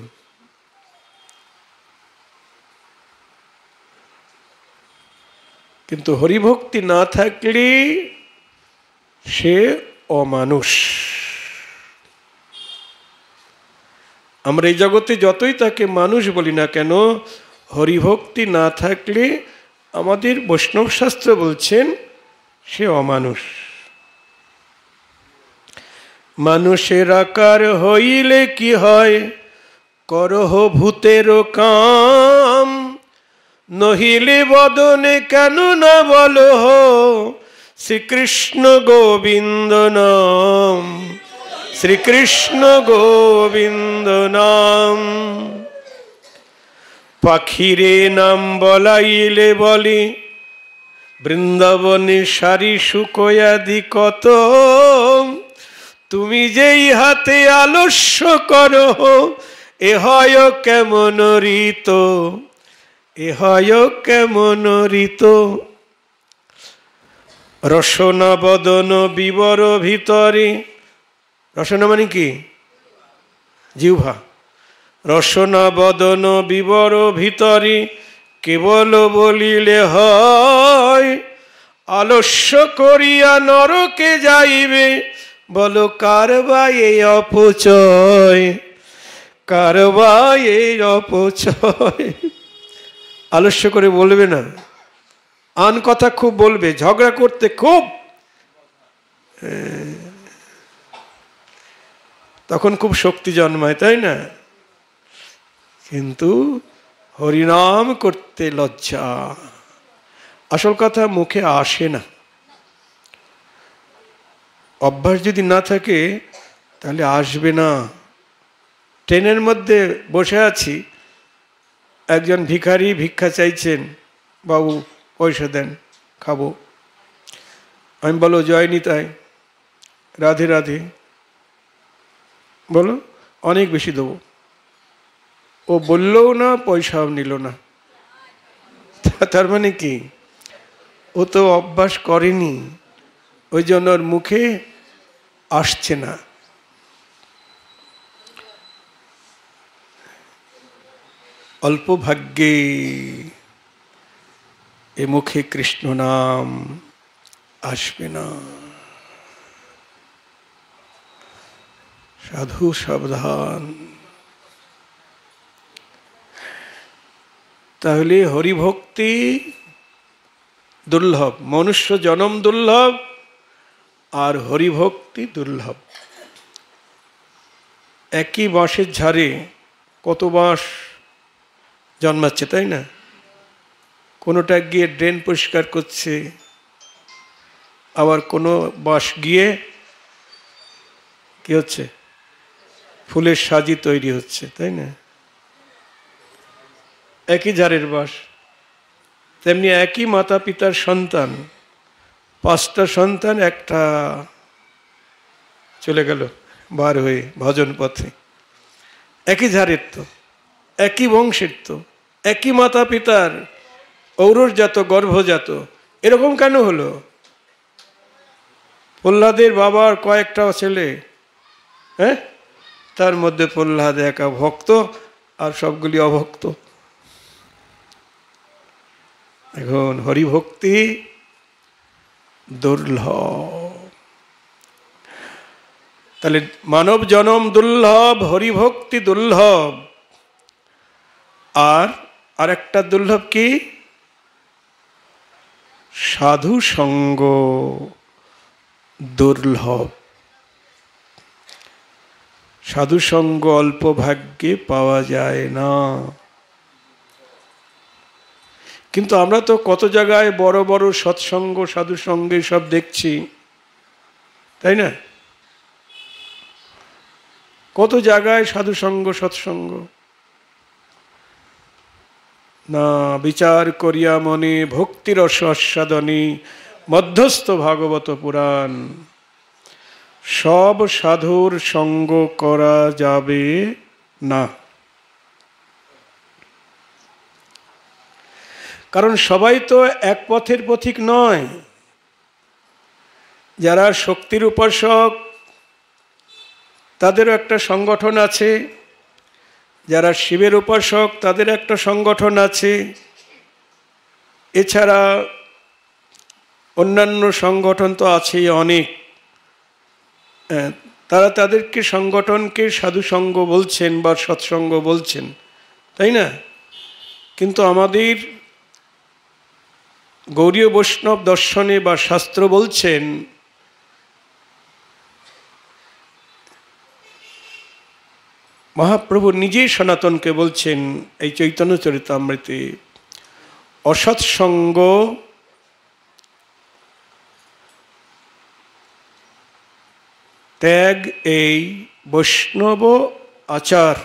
কিন্তু হরিভক্তি না থাকলে সে অমানুষ। আমরা এই জগতে যতই তাকে মানুষ বলি না কেন, হরিভক্তি না থাকলে আমাদের বৈষ্ণব শাস্ত্র বলছেন সে অমানুষ। মানুষের আকার হইলে কি হয়, করহ ভূতের কাম, নহিলে বদনে কেন না বলো শ্রীকৃষ্ণ গোবিন্দ নাম, শ্রীকৃষ্ণ গোবিন্দ নাম। পাখিরে নাম বলাইলে বলে বৃন্দাবনে সারি শুকয়াদি কত, তুমি যেই হাতে আলস্য করো এ হয় কেমন ঋত, এ হয় কেমন ঋত, রসনা বদন বিবর ভিতরে। রসনা মানে কি? জিহ্বা। রসনা বদন বিবর ভিতরে, কেবল বলিলে হয়, আলস্য করিয়া নরকে যাইবে, বলো কারবা এই অপচয়, কারবা এই অপচয়। আলস্য করে বলবে না, আন কথা খুব বলবে, ঝগড়া করতে খুব, তখন খুব শক্তি জন্মায়, তাই না? কিন্তু হরিনাম করতে লজ্জা। আসল কথা মুখে আসে না। অভ্যাস যদি না থাকে তাহলে আসবে না। ট্রেনের মধ্যে বসে আছি, একজন ভিখারি ভিক্ষা চাইছেন, বাবু পয়সা দেন, খাবো। আমি বলো জয় নিতাই, রাধে রাধে, বলো অনেক বেশি দেবো। ও বললেও না, পয়সাও নিল না। তার মানে কি? ও তো অভ্যাস করেনি, ওই জন্য ওর মুখে আসছে না। অল্প ভাগ্যে এ মুখে কৃষ্ণ নাম আসবে না। সাধু সাবধান। তাহলে হরিভক্তি দুর্লভ, মনুষ্য জনম দুর্লভ, আর হরিভক্তি দুর্লভ। একই বাঁশের ঝাড়ে কত বাঁশ জন্মাচ্ছে, তাই না? কোনোটা গিয়ে ড্রেন পরিষ্কার করছে, আবার কোনো বাঁশ গিয়ে কি হচ্ছে, ফুলের সাজি তৈরি হচ্ছে, তাই না? একই ঝাড়ের বাঁশ। তেমনি একই মাতা পিতার সন্তান, 5টা সন্তান, একটা চলে গেল বার হয়ে ভজন পথে। একই ঝাড়ের তো, একই বংশের তো, একই মাতা পিতার, ঔরসজাত গর্ভজাত। এরকম কেন হলো? প্রহ্লাদের বাবার কয়েকটা ছেলে, হ্যাঁ, তার মধ্যে প্রহ্লাদ একা ভক্ত আর সবগুলি অভক্ত। এখন হরিভক্তি দুর্লভ। তাহলে মানব জনম দুর্লভ, হরিভক্তি দুর্লভ। আর একটা দুর্লভ কি? সাধু সঙ্গ দুর্লভ। সাধু সঙ্গ অল্প ভাগ্যে পাওয়া যায় না। কিন্তু আমরা তো কত জায়গায় বড় বড় সৎসঙ্গ, সাধু সঙ্গে সব দেখছি, তাই না? কত জায়গায় সাধু সঙ্গ, সৎসঙ্গ। না বিচার করিয়া মনে ভক্তিরস আস্বাদনী, মধ্যস্থ ভাগবত পুরাণ। সব সাধুর সঙ্গ করা যাবে না, কারণ সবাই তো এক পথের পথিক নয়। যারা শক্তির উপাসক তাদেরও একটা সংগঠন আছে, যারা শিবের উপাসক তাদের একটা সংগঠন আছে, এছাড়া অন্যান্য সংগঠন তো আছেই অনেক। তারা তাদেরকে সংগঠনকে সাধুসঙ্গ বলছেন বা সৎসঙ্গ বলছেন, তাই না? কিন্তু আমাদের গৌড়ীয় বৈষ্ণব দর্শনে বা শাস্ত্র বলছেন মহাপ্রভু নিজেই সনাতনকে বলছেন এই চৈতন্য চরিতামৃতে, অসৎসঙ্গ ত্যাগ এই বৈষ্ণব আচার।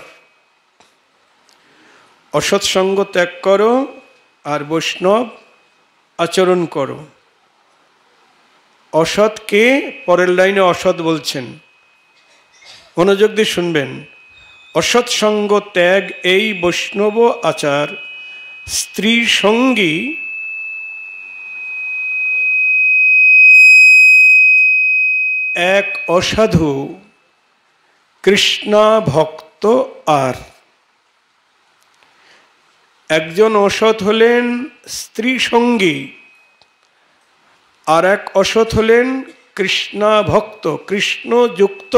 অসৎসঙ্গ ত্যাগ করো আর বৈষ্ণব আচরণ করো। অসৎকে পরের লাইনে অসৎ বলছেন, মনোযোগ দিয়ে শুনবেন। অসৎসঙ্গ ত্যাগ এই বৈষ্ণব আচার, স্ত্রী সঙ্গী এক অসাধু, কৃষ্ণা ভক্ত আর। একজন অসৎ হলেন স্ত্রী সঙ্গী, আর এক অসৎ হলেন কৃষ্ণা ভক্ত। কৃষ্ণ যুক্ত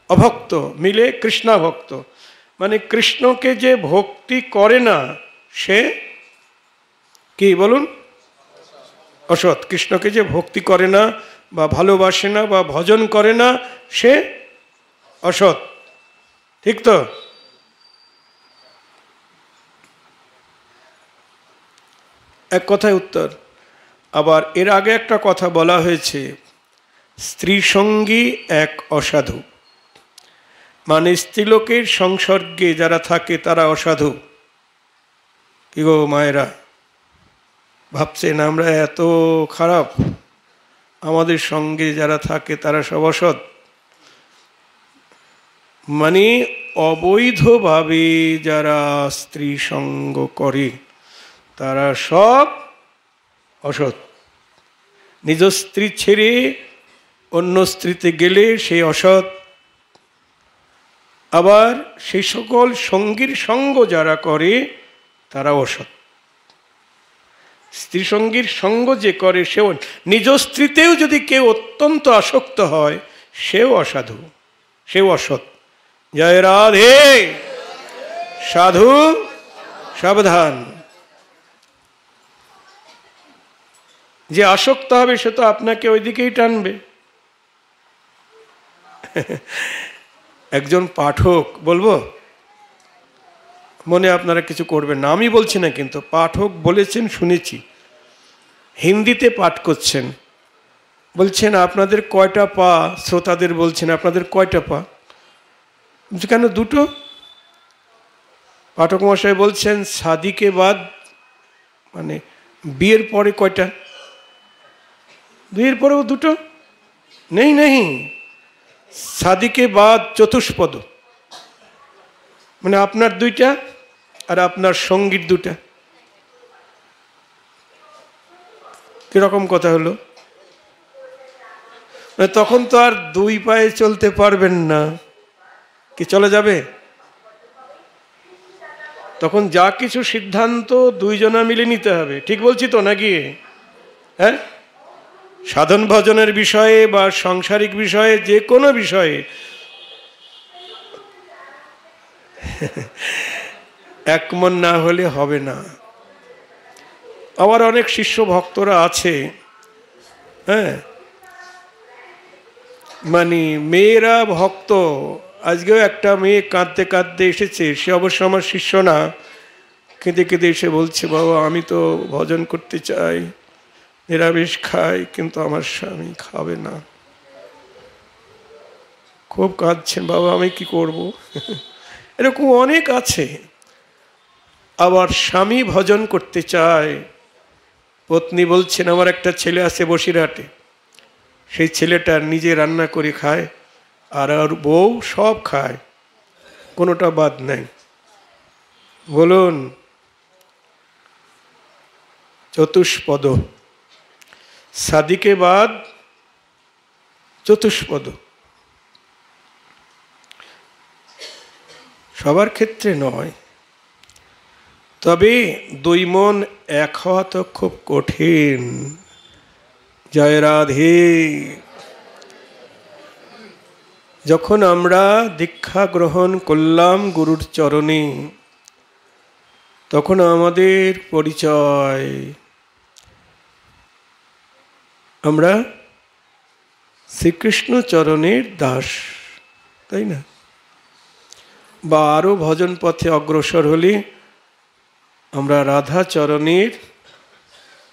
অভক্ত মিলে কৃষ্ণা ভক্ত, মানে কৃষ্ণকে যে ভক্তি করে না সে কি বলুন? অসৎ। কৃষ্ণকে যে ভক্তি করে না বা ভালোবাসে না বা ভজন করে না সে অসৎ, ঠিক তো? এক কথায় উত্তর। আবার এর আগে একটা কথা বলা হয়েছে, স্ত্রী সঙ্গী এক অসাধু, মানে স্ত্রীলোকের সংসর্গে যারা থাকে তারা অসাধু। কি গো মায়েরা, ভাবছেন আমরা এত খারাপ? আমাদের সঙ্গে যারা থাকে তারা সব অসৎ, মানে অবৈধভাবে যারা স্ত্রী সঙ্গ করে তারা সব অসৎ। নিজ স্ত্রী ছেড়ে অন্য স্ত্রীতে গেলে সে অসৎ। আবার সেই সকল সঙ্গীর সঙ্গ যারা করে তারা অসৎ। স্ত্রী সঙ্গীর সঙ্গ যে করে সেও, নিজ স্ত্রীতেও যদি কেউ অত্যন্ত আসক্ত হয় সেও অসাধু, সেও অসৎ। জয় রাধে। সাধু সাবধান। যে আসক্ত হবে সে তো আপনাকে ওই দিকেই টানবে। একজন পাঠক, বলবো মনে আপনারা কিছু করবেন না, আমি বলছি না, কিন্তু পাঠক বলেছেন শুনেছি, হিন্দিতে পাঠ করছেন, বলছেন আপনাদের কয়টা পা? শ্রোতাদের বলছেন আপনাদের কয়টা পা? কেন দুটো? পাঠক মশাই বলছেন শাদিকে বাদ, মানে বিয়ের পরে কয়টা? বিয়ের পরেও দুটো? নেই নেই, শাদিকে বাদ চতুষ্পদ, মানে আপনার দুইটা আর আপনার সঙ্গীর দুটা। কিরকম কথা হলো? মানে তখন তো আর দুই পায়ে চলতে পারবেন না, কি চলে যাবে? তখন যা কিছু সিদ্ধান্ত দুইজনা মিলে নিতে হবে, ঠিক বলছি তো নাকি? হ্যাঁ, সাধন ভজনের বিষয়ে বা সাংসারিক বিষয়ে, যে কোনো বিষয়ে একমন না হলে হবে না। আবার অনেক শিষ্য ভক্তরা আছে, হ্যাঁ, মানে মেয়েরা ভক্ত। আজকেও একটা মেয়ে কাঁদতে কাঁদতে এসেছে, সে অবশ্য আমার শিষ্য না, কেঁদে কেঁদে এসে বলছে বাবা আমি তো ভজন করতে চাই, নিরামিষ খাই, কিন্তু আমার স্বামী খাবে না। খুব কাঁদছেন, বাবা আমি কি করব? এরকম অনেক আছে। আবার স্বামী ভজন করতে চায়, পত্নী বলছেন আমার একটা ছেলে আছে বসিরহাটে, সেই ছেলেটা নিজে রান্না করে খায় আর আর বউ সব খায়, কোনোটা বাদ নাই। বলুন, চতুষ্পদ, শাদিকে বাদ চতুষ্পদ। সবার ক্ষেত্রে নয়, তবে দুই মন এক হওয়া তো খুব কঠিন। জয় রাধে। যখন আমরা দীক্ষা গ্রহণ করলাম গুরুর চরণে, তখন আমাদের পরিচয় আমরা শ্রীকৃষ্ণ চরণের দাস, তাই না? বা আরও ভজন পথে অগ্রসর হলে আমরা রাধা চরণের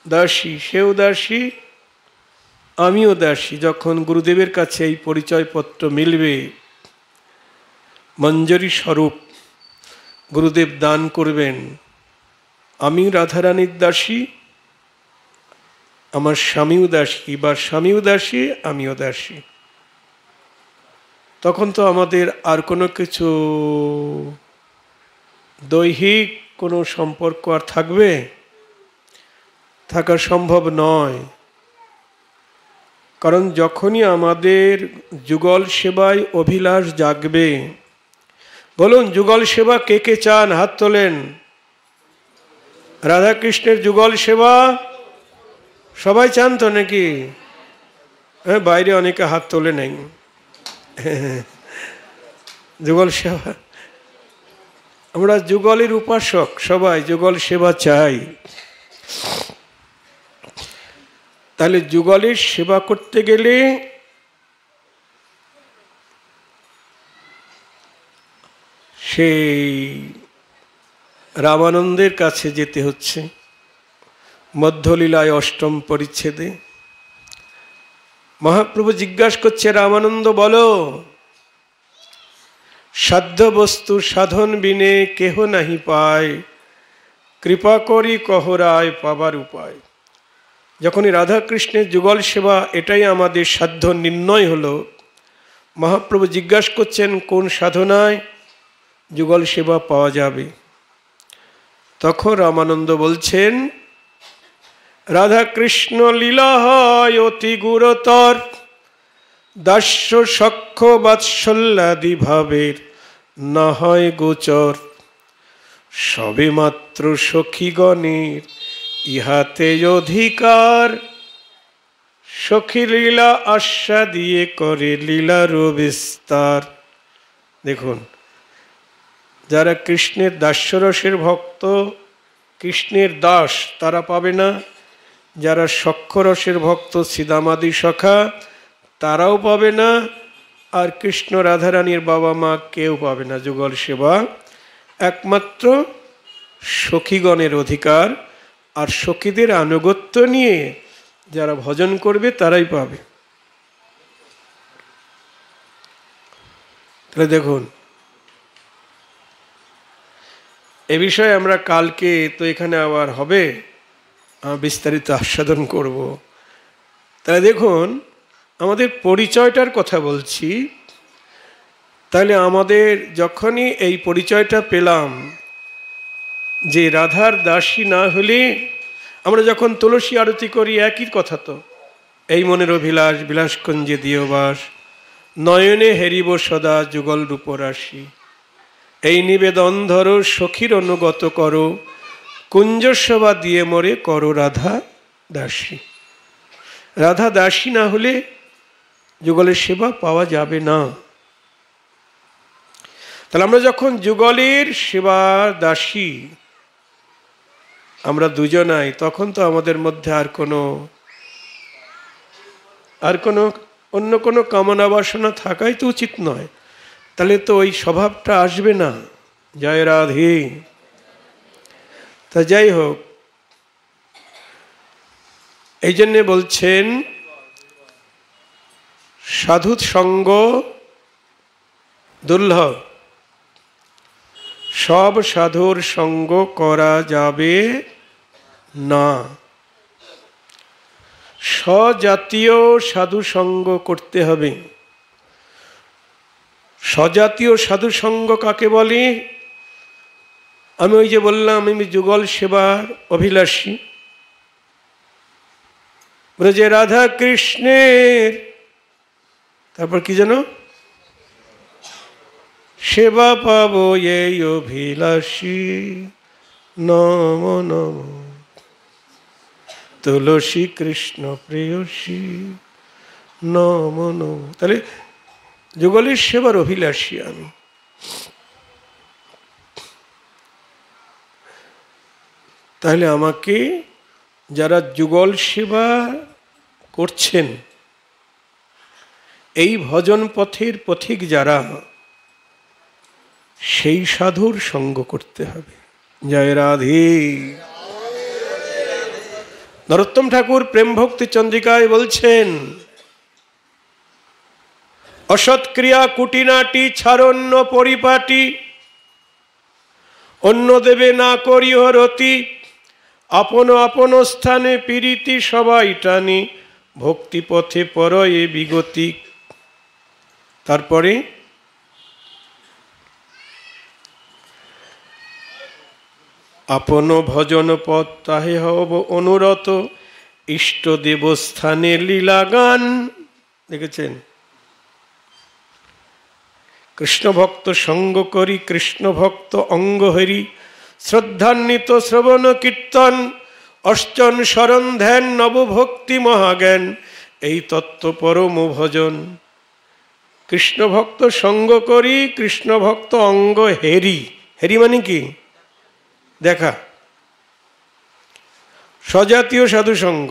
দাসী, সেও দাসী আমিও দাসী। যখন গুরুদেবের কাছে এই পরিচয়পত্র মিলবে, মঞ্জরি স্বরূপ গুরুদেব দান করবেন, আমি রাধারানীর দাসী, আমার স্বামীও দাসী, বা স্বামীও দাসী আমিও দাসী। তখন তো আমাদের আর কোনো কিছু দৈহিক কোনো সম্পর্ক আর থাকা সম্ভব নয়। কারণ যখনই আমাদের যুগল সেবায় অভিলাষ জাগবে, বলুন যুগল সেবা কে কে চান? হাত তোলেন। রাধাকৃষ্ণের যুগল সেবা সবাই চান তো নাকি? হ্যাঁ, বাইরে অনেকে হাত তোলে নেই। যুগল সেবা, আমরা যুগলের উপাসক, সবাই যুগল সেবা চাই। তাহলে যুগলের সেবা করতে গেলে সেই রামানন্দের কাছে যেতে হচ্ছে। মধ্যলীলায় ৮ম পরিচ্ছেদে মহাপ্রভু জিজ্ঞাসা করছে, রামানন্দ বলো, সাধ্য বস্তু সাধন বিনে কেহ নাহি পায়, কৃপা করি কহরায় পাবার উপায়। যখনই রাধাকৃষ্ণের যুগল সেবা এটাই আমাদের সাধ্য নির্ণয় হলো, মহাপ্রভু জিজ্ঞাসা করছেন কোন সাধনায় যুগল সেবা পাওয়া যাবে। তখন রামানন্দ বলছেন, রাধাকৃষ্ণ লীলা হয় অতি গুরুতর, দাস্য সখ্য বাৎসল্যাদি ভাবের না হয় গোচর, সবে মাত্র সখীগণের ইহাতে অধিকার, সখী লীলা আশা দিয়ে করে লীলার বিস্তার। দেখুন, যারা কৃষ্ণের দাস্যরসের ভক্ত, কৃষ্ণের দাস, তারা পাবে না। যারা সখ্যরসের ভক্ত, শ্রীদামাদি সখা, তারাও পাবে না। আর কৃষ্ণ রাধারানীর বাবা মা কেউ পাবে না যুগল সেবা। একমাত্র সখীগণের অধিকার, আর সখীদের আনুগত্য নিয়ে যারা ভজন করবে তারাই পাবে। তাহলে দেখুন, এ বিষয়ে আমরা কালকে তো এখানে আবার হবে, বিস্তারিত আস্বাদন করব। তাহলে দেখুন, আমাদের পরিচয়টার কথা বলছি। তাহলে আমাদের যখনই এই পরিচয়টা পেলাম যে রাধার দাসী না হলে, আমরা যখন তুলসী আরতি করি একই কথা তো, এই মনের অভিলাষ বিলাসকুঞ্জে দিও বাস, নয়নে হেরিব সদা যুগল রূপরাশি, এই নিবেদন ধরো সখীর অনুগত করো, কুঞ্জসভা দিয়ে মরে করো রাধা দাসী। রাধা দাসী না হলে যুগলের সেবা পাওয়া যাবে না। তাহলে আমরা যখন যুগলের সেবা দাসী আমরা দুজনাই, তখন তো আমাদের মধ্যে আর কোনো অন্য কোনো কামনা বাসনা থাকাই তো উচিত নয়। তাহলে তো ওই স্বভাবটা আসবে না। জয় রাধে। তা যাই হোক, এই জন্যে বলছেন সাধু সঙ্গ দুর্লভ, সব সাধুর সঙ্গ করা যাবে না। স্বজাতীয় সাধু সঙ্গ করতে হবে। স্বজাতীয় সাধু সঙ্গ কাকে বলে? আমি ওই যে বললাম আমি যুগল সেবার অভিলাষী, বলে যে রাধা কৃষ্ণের, তারপর কি যেন, সেবা পাবো এই অভিলাষী, নম নম তুলসী কৃষ্ণ প্রেয়সী, নম নম। তাহলে যুগলের সেবার অভিলাষী আমি। তাহলে আমাকে যারা যুগল সেবা করছেন, এই ভজন পথের পথিক যারা, সেই সাধুর সঙ্গ করতে হবে। জয় রাধে। নরোত্তম ঠাকুর প্রেম ভক্তি চন্দ্রিকায় বলছেন, অসৎক্রিয়া কুটিনাটি ছাড়ন্য পরিপাটি, অন্য দেবে না করিও রতি, আপন আপন স্থানে পীড়িতি সবাই টানি, ভক্তি পথে পরয়ে বিগতি। তারপরে আপন ভজন পথ তাহে হব অনুরত, ইষ্ট দেবস্থানে লীলা গান। দেখেছেন, কৃষ্ণ ভক্ত সঙ্গ করি, কৃষ্ণ ভক্ত অঙ্গ হরি, শ্রদ্ধান্বিত শ্রবণ কীর্তন, অর্চন শরণ ধ্যান, নবভক্তি মহাজ্ঞান, এই তত্ত্ব পরম ভজন। কৃষ্ণ ভক্ত সঙ্গ করি, কৃষ্ণ ভক্ত অঙ্গ হেরি। হেরি মানে কি? দেখা। স্বজাতীয় সাধু সঙ্গ,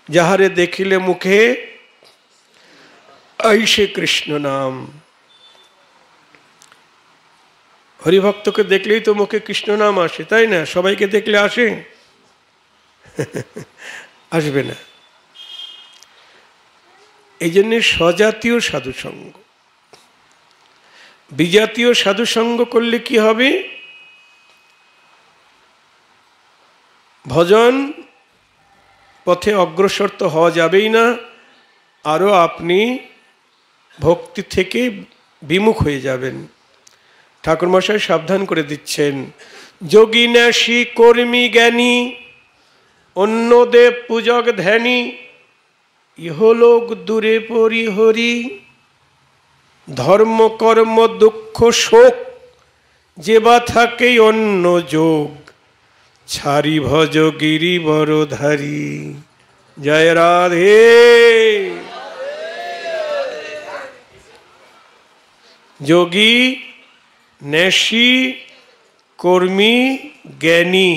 যাহারে দেখিলে মুখে আইসে কৃষ্ণ নাম। হরিভক্তকে দেখলেই তো মুখে কৃষ্ণ নাম আসে, তাই না? সবাইকে দেখলে আসে? আসবে না। এই জন্যে স্বজাতীয় সাধুসঙ্গ। বিজাতীয় সাধুসঙ্গ করলে কি হবে? ভজন পথে অগ্রসর তো হওয়া যাবেই না, আরও আপনি ভক্তি থেকে বিমুখ হয়ে যাবেন। ঠাকুরমশাই সাবধান করে দিচ্ছেন, যোগী ন্যাসী কর্মী জ্ঞানী, অন্য দেব পূজক ধ্যানী, ইহলোক দূরে পরিহরি, ধর্ম কর্ম দুঃখ শোক যে বা থাকে অন্য যোগ, ছাড়ি ভজ গিরি বরধারী। জয় রাধে। যোগী ন্যাসী কর্মী জ্ঞানী,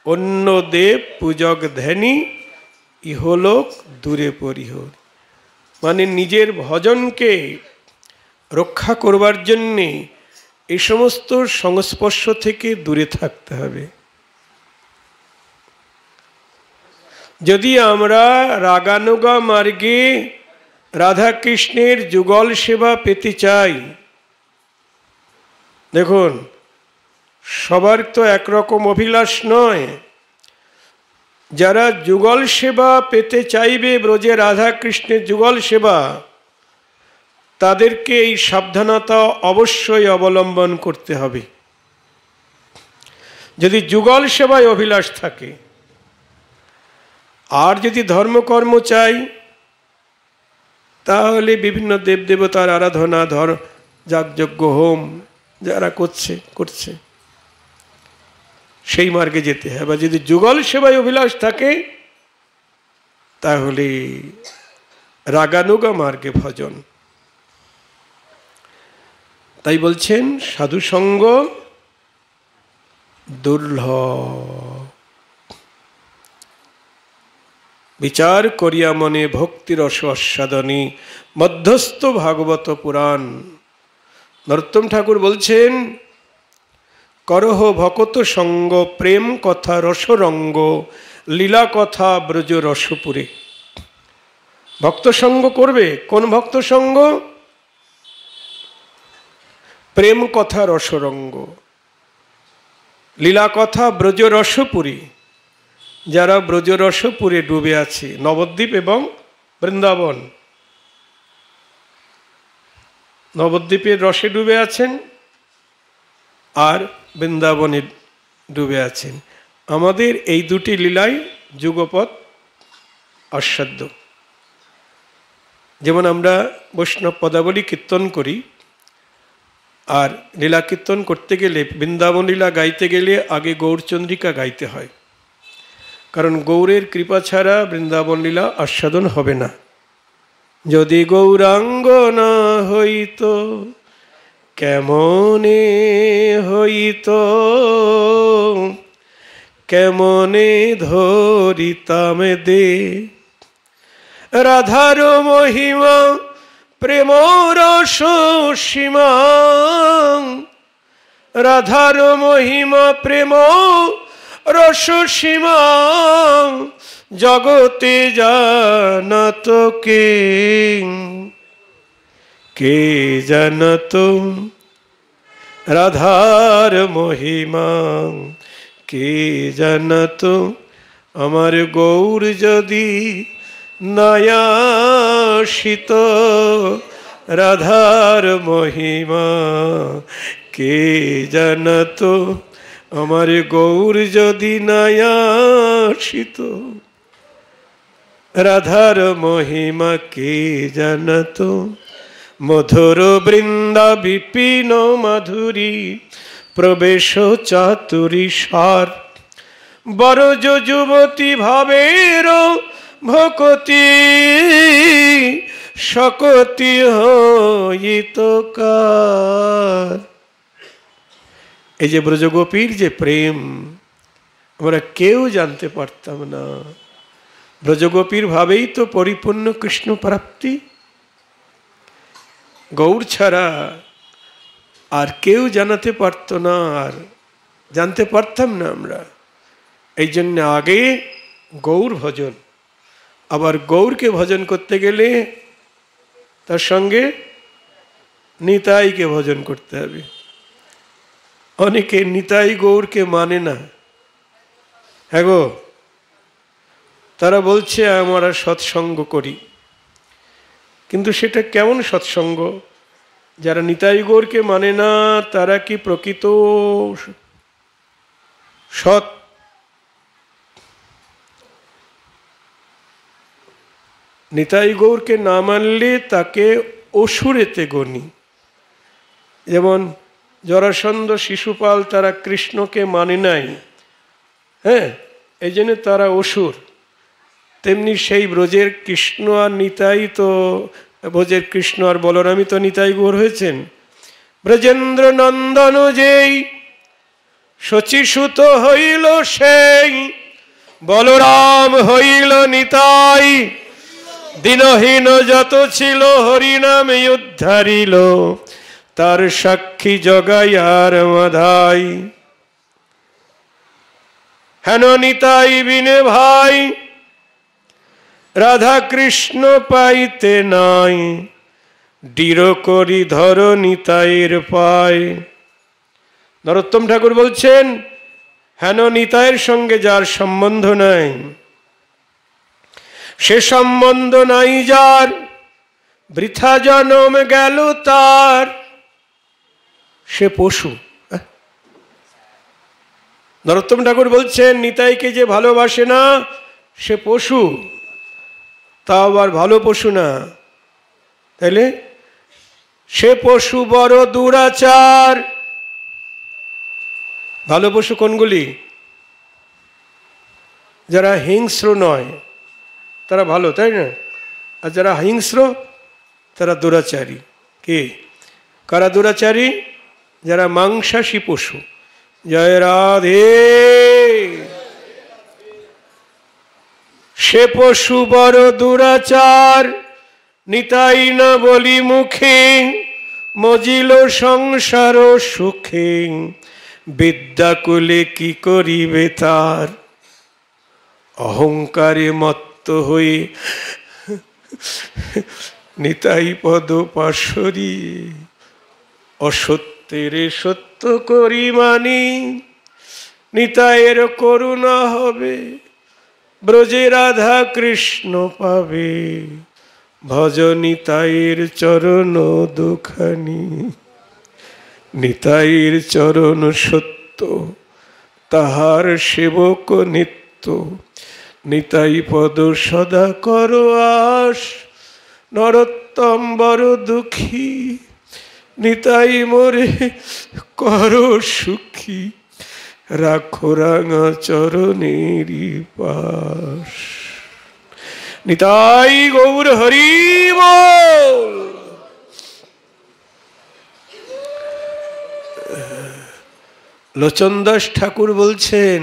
অন্য দেব পূজক ধ্যানী, ইহলোক দূরে পরিহর। মানে নিজের ভজনকে রক্ষা করবার জন্যে এই সমস্ত সংস্পর্শ থেকে দূরে থাকতে হবে। যদি আমরা রাগানুগা মার্গে রাধাকৃষ্ণের যুগল সেবা পেতে চাই, দেখুন সবার তো একরকম অভিলাষ নয়। যারা যুগল সেবা পেতে চাইবে, ব্রজে রাধাকৃষ্ণের যুগল সেবা, তাদেরকে এই সাবধানতা অবশ্যই অবলম্বন করতে হবে। যদি যুগল সেবায় অভিলাষ থাকে, আর যদি ধর্মকর্ম চাই, তাহলে বিভিন্ন দেবদেবতার আরাধনা, যাগযজ্ঞ হোম যারা করছে সেই মার্গে যেতে হবে। যদি যুগল সেবায় অভিলাষ থাকে, তাহলে রাগানুগা মার্গে ভজন। তাই বলছেন সাধুসঙ্গ দুর্লভ। বিচার করিয়া মনে ভক্তিরস আস্বাদনী, মধ্যস্থ ভাগবত পুরাণ। নরোত্তম ঠাকুর বলছেন, করহ ভকত সঙ্গ, প্রেম কথা রসরঙ্গ, লীলা কথা ব্রজ রসপুরে। ভক্ত সঙ্গ করবে। কোন ভক্ত সঙ্গ? প্রেম কথা রসরঙ্গ, লীলা কথা ব্রজ রসপুরী। যারা ব্রজ রসপুরে ডুবে আছে, নবদ্বীপ এবং বৃন্দাবন। নবদ্বীপের রসে ডুবে আছেন আর বৃন্দাবনে ডুবে আছেন। আমাদের এই দুটি লীলাই যুগপৎ আস্বাদ্য। যেমন আমরা বৈষ্ণব পদাবলী কীর্তন করি, আর লীলা কীর্তন করতে গেলে, বৃন্দাবন লীলা গাইতে গেলে আগে গৌরচন্দ্রিকা গাইতে হয়। কারণ গৌরের কৃপা ছাড়া বৃন্দাবন লীলা আস্বাদন হবে না। যদি গৌরাঙ্গ না হইত কেমনে হইত, কেমনে ধরিতাম দে, রাধার মহিমা প্রেম রস সীমা, রাধার মহিমা প্রেম রস সীমা, জগতে জানত কে, কে জানত রাধার মহিমা, কে জানত। আমার গৌর যদি নায়াসিত রাধার মহিমা কে জানতো, আমার গৌর যদি নায়াসিত রাধার মহিমা কে জানতো। মধুর বৃন্দা বিপিন মাধুরী প্রবেশ চাতুরী সার, বরজ যুবতী ভাবের ভকতি শকতি হইতকার। এই যে ব্রজগোপীর যে প্রেম আমরা কেউ জানতে পারতাম না। ব্রজগোপীর ভাবেই তো পরিপূর্ণ কৃষ্ণ প্রাপ্তি। গৌর ছাড়া আর কেউ জানাতে পারত না, আর জানতে পারতাম না আমরা। এই জন্য আগে গৌর ভজন, আবার গৌরকে ভজন করতে গেলে তার সঙ্গে নিতাইকে ভজন করতে হবে। অনেকে নিতাই গৌরকে মানে না। হ্যাঁ গো, তারা বলছে আমরা সৎসঙ্গ করি, কিন্তু সেটা কেমন সৎসঙ্গ? যারা নিতাই গৌরকে মানে না তারা কি প্রকৃত সৎ? নিতাই গৌরকে না মানলে তাকে অসুরেতে গণি। যেমন জরাসন্ধ শিশুপাল তারা কৃষ্ণকে মানে নাই, হ্যাঁ, এই জন্য তারা অসুর। তেমনি সেই ব্রজের কৃষ্ণ আর নিতাই তো, ব্রজের কৃষ্ণ আর বলরামই তো নিতাই গৌর হয়েছেন। ব্রজেন্দ্র নন্দন যেই শচীসুত হইল সেই, বলরাম হইল নিতাই। দিনহীন যত ছিল হরিনামে উদ্ধারিল, তার সাক্ষী জগাইয়ার মাধাই। হেন নিতাই বিনে ভাই রাধা কৃষ্ণ পাইতে নাই, দৃঢ় করি ধর নিতাইয়ের পায়। নরোত্তম ঠাকুর বলছেন, হেন নিতাইয়ের সঙ্গে যার সম্বন্ধ নাই, সে সম্বন্ধ নাই যার, বৃথা জনম গেল তার, সে পশু। নরোত্তম ঠাকুর বলছেন, নিতাইকে যে ভালোবাসে না সে পশু, তা আবার ভালো পশু না। তাইলে সে পশু বড় দুরাচার। ভালো পশু কোনগুলি? যারা হিংস্র নয় তারা ভালো, তাই না? আর যারা হিংস্র তারা দুরাচারী। কে কারা দুরাচারী? যারা মাংসাশী পশু। জয় রাধে। সে পশু বড় দুরাচার, নিতাই না বলি মুখে, মজিল সংসার সুখে, বিদ্যাকুলে কি করিবে তার। অহংকারে মত্ত হয়ে নিতাই পদ পাশরি, অসত্যের সত্য করি মানি, নিতাইয়ের করুণা হবে, ব্রজে রাধা কৃষ্ণ পাবে, ভজ নিতাইয়ের চরণ দুখানি। নিতাইয়ের চরণ সত্য, তাহার সেবক নিত্য, নিতাই পদ সদা কর আস। নরোত্তম বড় দুঃখী, নিতাই মোরে কর সুখী, রাখো রাঙা চরণেরই পাশ। নিতাই গৌর হরি বল। লোচন দাস ঠাকুর বলছেন,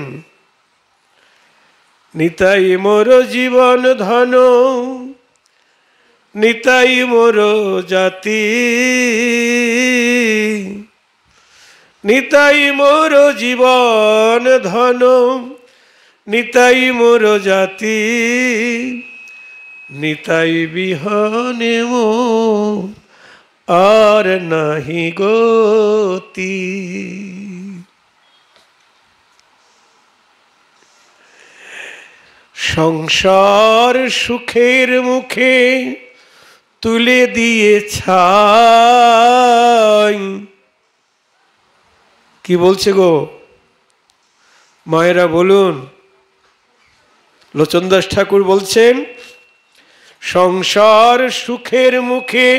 নিতাই মোর জীবন ধন, নিতাই মোর জাতি, নিতাই মোর জীবন ধন, নিতাই মোর জাতি, নিতাই বিহনে মোর আর নাহি গতি। সংসার সুখের মুখে তুলে দিয়ে ছাই। কি বলছে গো মায়েরা বলুন? লোচনদাস ঠাকুর বলছেন, সংসার সুখের মুখে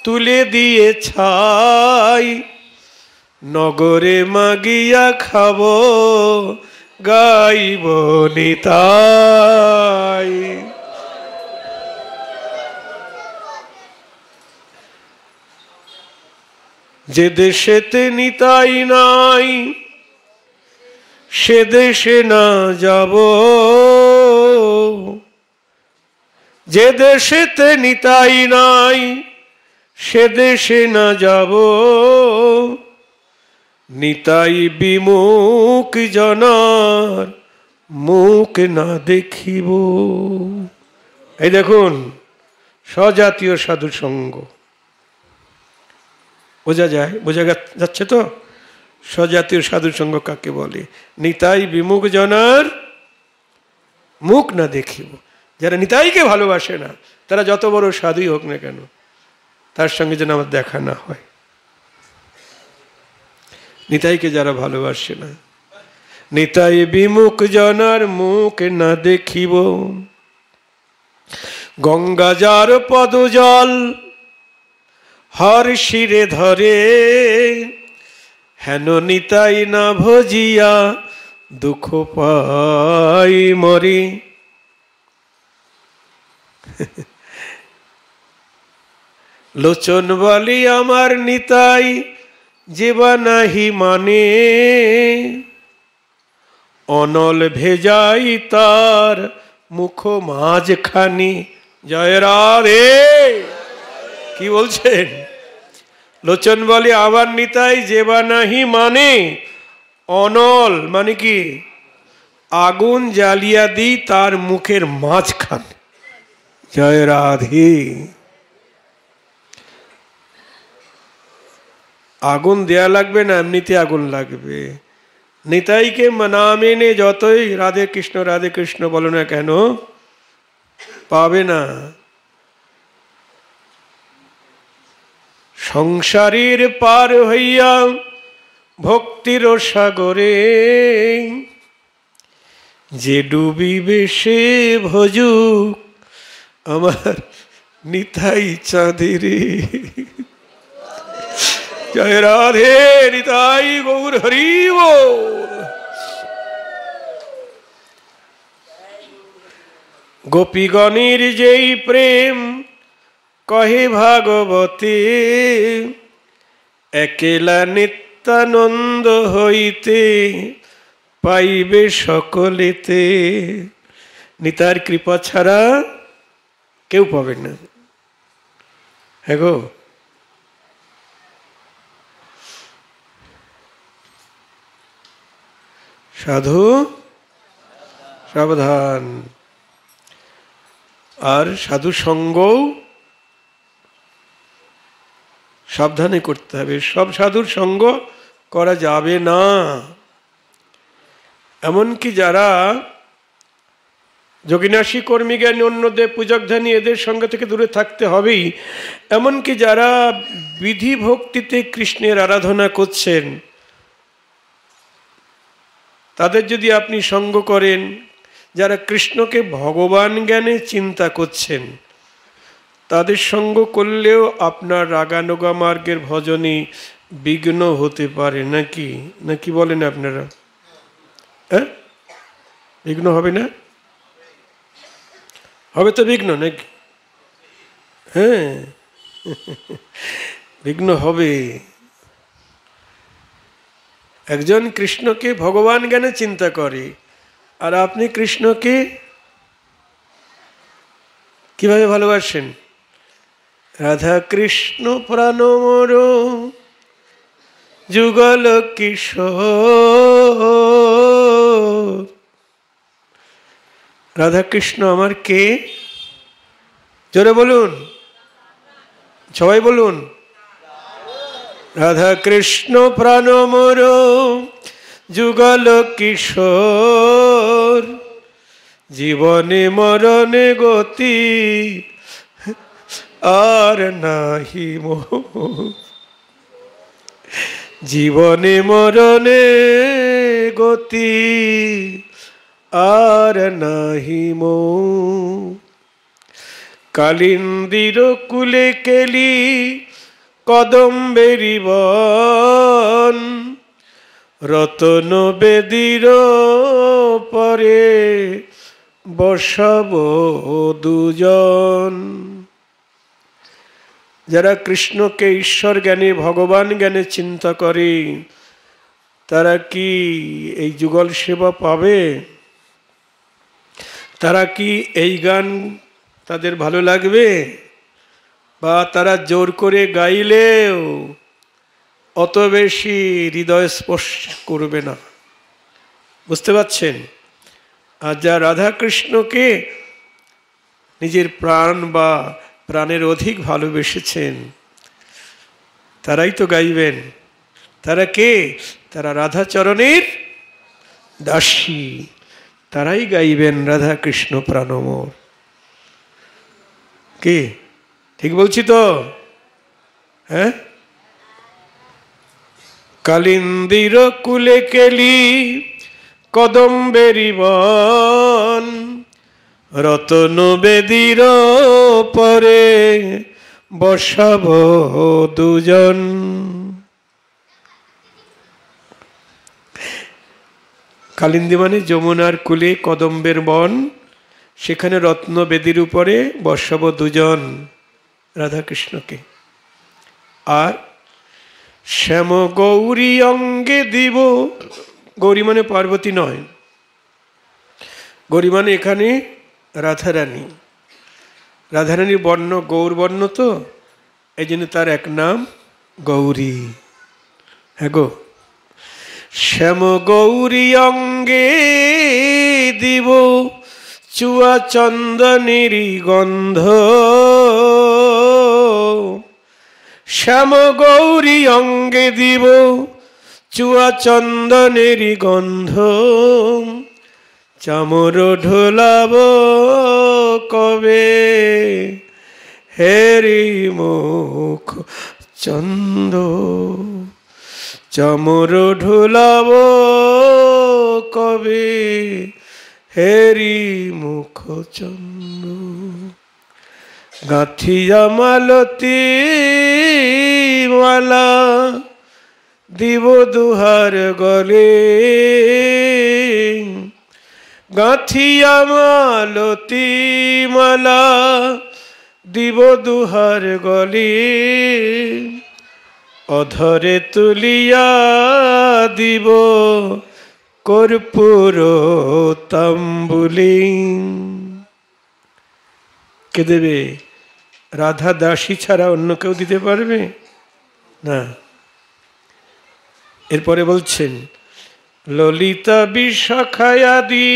তুলে দিয়ে ছাই, নগরে মাগিয়া খাব গাইব নিতাই। যে দেশেতে নিতাই নাই সে দেশে না যাব, যে দেশেতে নিতাই নাই সে দেশে না যাব, নিতাই বিমুখ জনার মুখ না দেখিব। এই দেখুন স্বজাতীয় সাধু সঙ্গ বোঝা যায়, বোঝা যাচ্ছে তো স্বজাতীয় সাধু সঙ্গ কাকে বলে? নিতাই বিমুখ জনার মুখ না দেখিব। যারা নিতাইকে ভালোবাসে না তারা যত বড় সাধুই হোক না কেন তার সঙ্গে যেন আমার দেখা না হয়। নিতাইকে যারা ভালোবাসে না, নিতাই বিমুখ জনার মুখ না দেখিব, গঙ্গা যার পদজল হর শিরে ধরে, হেন নিতাই না ভজিয়া দুঃখ পাই মরে। লোচন বলি আমার নিতাই যেবা নাহি মানে, অনল ভেজাই তার মুখ মাঝখানি। জয় রাধে। কি বলছেন? লোচন বলি আমার নিতাই যেবা নাহি মানে, অনল মানে কি? আগুন জ্বালিয়া দিই তার মুখের মাঝখানে। জয় রাধে। আগুন দেয়া লাগবে না, এমনিতে আগুন লাগবে। নিতাইকে না মেনে যতই রাধে কৃষ্ণ বলো না কেন পাবে না। সংসারের পার হইয়া ভক্তির সাগরে, যে ডুবিবে সে ভজুক আমার নিতাই চাঁদেরে। জয় রাধে নিতাই গৌর হরি বল। গোপীগণের যেই প্রেম কহে ভাগবতে, একেলা নিত্যানন্দ হইতে পাইবে সকলেতে। নিতাইর কৃপা ছাড়া কেউ পাবে না। হ্যাঁ গো, সাধু সাবধান। আর সাধু সঙ্গ সাবধানে করতে হবে। সব সাধুর সঙ্গ করা যাবে না। এমনকি যারা যোগিনাশী কর্মী জ্ঞানী অন্যদেব পূজক ধ্যানী এদের সঙ্গে থেকে দূরে থাকতে হবেই। এমনকি যারা বিধি ভক্তিতে কৃষ্ণের আরাধনা করছেন তাদের যদি আপনি সঙ্গ করেন, যারা কৃষ্ণকে ভগবান জ্ঞানে চিন্তা করছেন তাদের সঙ্গ করলেও আপনার রাগানুগা মার্গের ভজনে বিঘ্ন হতে পারে। নাকি নাকি বলেন আপনারা? হ্যাঁ, বিঘ্ন হবে না? হবে তো বিঘ্ন নাকি? হ্যাঁ, বিঘ্ন হবে। একজন কৃষ্ণকে ভগবান জ্ঞানে চিন্তা করে আর আপনি কৃষ্ণকে কিভাবে ভালোবাসেন? রাধা কৃষ্ণ প্রাণ মোর যুগল কিশোর। রাধা কৃষ্ণ আমার কে? জোরে বলুন, সবাই বলুন। রাধা কৃষ্ণ প্রাণ মোর যুগল কিশোর, জীবনে মরণে গতি আর নাহি মোহ, জীবনে মরণে গতি আর নাহি মোহ। কালিন্দির কুলে কেলি কদম্বেরি বন, রতন বেদির পরে বসাব দুজন। যারা কৃষ্ণকে ঈশ্বর জ্ঞানে ভগবান জ্ঞানে চিন্তা করে তারা কি এই যুগল সেবা পাবে? তারা কি এই গান তাদের ভালো লাগবে? বা তারা জোর করে গাইলেও অত বেশি হৃদয় স্পর্শ করবে না, বুঝতে পারছেন? আর যা রাধা কৃষ্ণকে নিজের প্রাণ বা প্রাণের অধিক ভালোবেসেছেন তারাই তো গাইবেন। তারা কে? তারা রাধাচরণের দাসী, তারাই গাইবেন রাধা কৃষ্ণ প্রাণমোর। কে ঠিক বলছি তো? হ্যাঁ, কালিন্দির কুলে কেলি কদম্বেরি বন, রতন বেদির পরে বসাব দুজন। কালিন্দী মানে যমুনার কুলে কদম্বের বন, সেখানে রত্ন বেদির উপরে বসাব দুজন রাধাকৃষ্ণকে। আর শ্যাম গৌরী অঙ্গে দিব, গৌরী মানে পার্বতী নয়, গৌরী মানে এখানে রাধারানী। রাধারানীর বর্ণ গৌর বর্ণ তো, এই জন্য তার এক নাম গৌরী। হ্যাঁ গো, শ্যাম গৌরী অঙ্গে দিব চুয়া চন্দনেরই গন্ধ, শ্যাম গৌরী অঙ্গে দিব চুয়া চন্দনেরই গন্ধ, চামর ঢোলাব কবে হেরি মুখ চন্দ, চামর ঢোলাব কবে হেরি মুখ চন্দ। গাঁথিয়া মালতী মালা দিব দুহার গলে, গাঁথিয়া মালতী মালা দিব দুহার গলে, অধরে তুলিয়া দিব কর্পূর তাম্বুলি। কে দেবে? রাধা দাসী ছাড়া অন্য কেউ দিতে পারবে না। এরপরে বলছেন ললিতা বিশাখায়াদি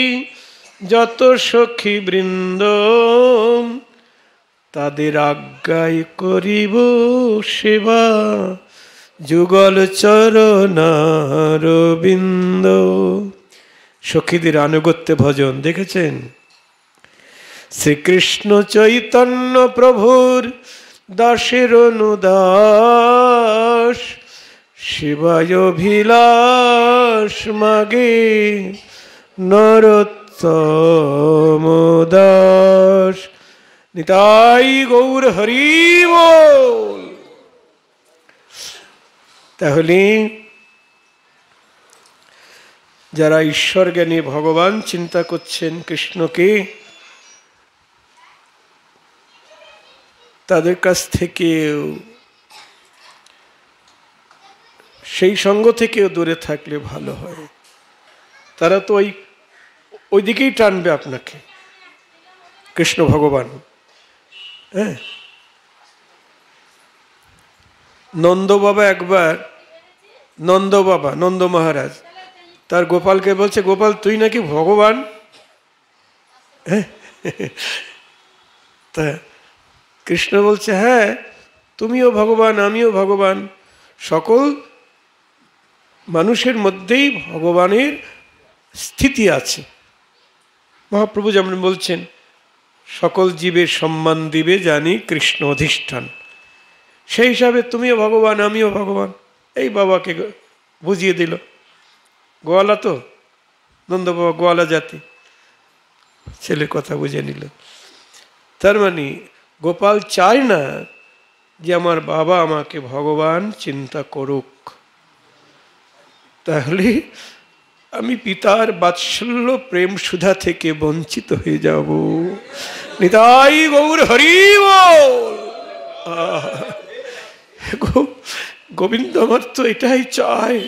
যত সখী বৃন্দ, তাদের আজ্ঞায় করিব সেবা যুগল চরণারবিন্দ। সখীদের আনুগত্যে ভজন দেখেছেন? শ্রীকৃষ্ণ চৈতন্য প্রভুর দাসের অনুদাস, শিবায় অভিলাষ মাগে নরোত্তম দাস। নিতাই গৌর হরি বল। তাহলে যারা ঈশ্বর জ্ঞানী ভগবান চিন্তা করছেন কৃষ্ণকে, তাদের কাছ থেকেও সেই সঙ্গ থেকেও দূরে থাকলে ভালো হয়। তারা তো ওই দিকেই টানবে আপনাকে, কৃষ্ণ ভগবান। হ্যাঁ, নন্দ বাবা একবার, নন্দ বাবা, নন্দ মহারাজ তার গোপালকে বলছে, গোপাল তুই নাকি ভগবান। হ্যাঁ, তা কৃষ্ণ বলছে হ্যাঁ তুমিও ভগবান আমিও ভগবান, সকল মানুষের মধ্যেই ভগবানের স্থিতি আছে। মহাপ্রভু যেমন বলছেন, সকল জীবের সম্মান দিবে জানি কৃষ্ণ অধিষ্ঠান। সেই হিসাবে তুমিও ভগবান, আমিও ভগবান। এই বাবাকে বুঝিয়ে দিল। গোয়ালা তো, নন্দ বাবা গোয়ালা জাতি, ছেলের কথা বুঝে নিল। তার মানে গোপাল চায় না যে আমার বাবা আমাকে ভগবান চিন্তা করুক, তাহলে আমি পিতার বাৎসল্য প্রেম সুধা থেকে বঞ্চিত হয়ে যাব। নিতাই গৌর হরি বল। গোবিন্দ আমার তো এটাই চায়,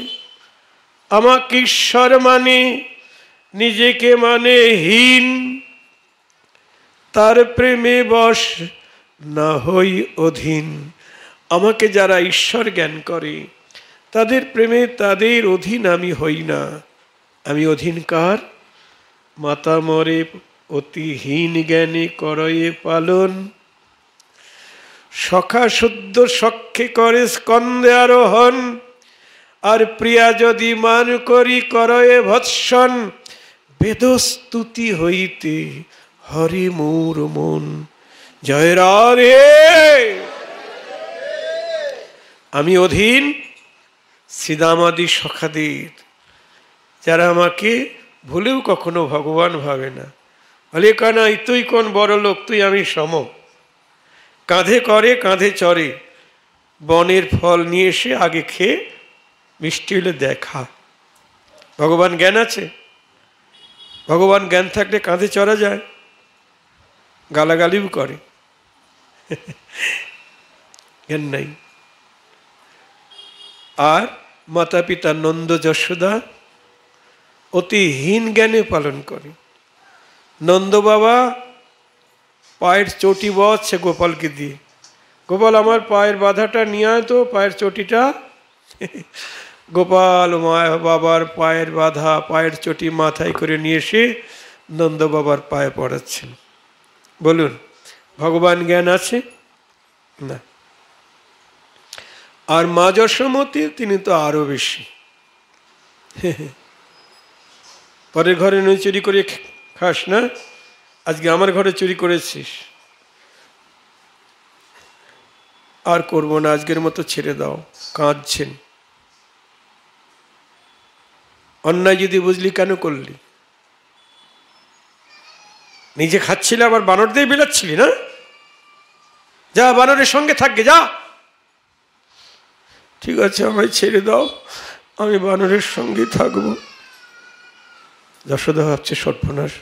আমাকে ঈশ্বর মানে নিজেকে মানে হীন, তার প্রেমে বশ না হই অধীন। আমাকে যারা ঈশ্বর জ্ঞান করে তাদের প্রেমে তাদের অধীন আমি হই না। আমি অধীন কার? মাতা মরে অতিহীন জ্ঞানে করয়ে পালন, সখা শুদ্ধ সখ্যে করে স্কন্দে আরোহণ, আর প্রিয়া যদি মান করি করয়ে ভৎসন, বেদস্তুতি হইতে হরি মোর মন। জয় রাধে। আমি অধীন শ্রীদামাদি সখাদের, যারা আমাকে ভুলেও কখনো ভগবান ভাবে না। বলে কানাই তুই কোন বড় লোক, তুই আমি সম। কাঁধে করে কাঁধে চড়ে, বনের ফল নিয়ে এসে আগে খেয়ে মিষ্টি হলে দেখা। ভগবান জ্ঞান আছে? ভগবান জ্ঞান থাকলে কাঁধে চড়া যায়? গালাগালিও করে, জ্ঞান নাই। আর মাতা পিতা নন্দ যশোদা অতিহীন জ্ঞানে পালন করে। নন্দ বাবা পায়ের চটি বাঁধছে গোপালকে দিয়ে, গোপাল আমার পায়ের বাধাটা নিয়ে আয় তো, পায়ের চটিটা। গোপাল মায়া বাবার পায়ের বাধা, পায়ের চটি মাথায় করে নিয়ে এসে নন্দ বাবার পায়ে পড়াচ্ছেন। বলুন, ভগবান জ্ঞান আছে না? আর মা যশোমতী তিনি তো আরো বেশি। পরের ঘরে নই চুরি করে খাস না, আজকে আমার ঘরে চুরি করেছিস, আর করবো না, আজকের মতো ছেড়ে দাও। কাঁদছেন। অন্যায় যদি বুঝলি কেন করলি? নিজে খাচ্ছিলে আবার বানর দিয়ে বিলাচ্ছিলি না? যা বানরের সঙ্গে থাকবে, যা। ঠিক আছে, আমায় ছেড়ে দাও, আমি বানরের সঙ্গে থাকবো। যশোদা ভাবছে সর্বনাশ,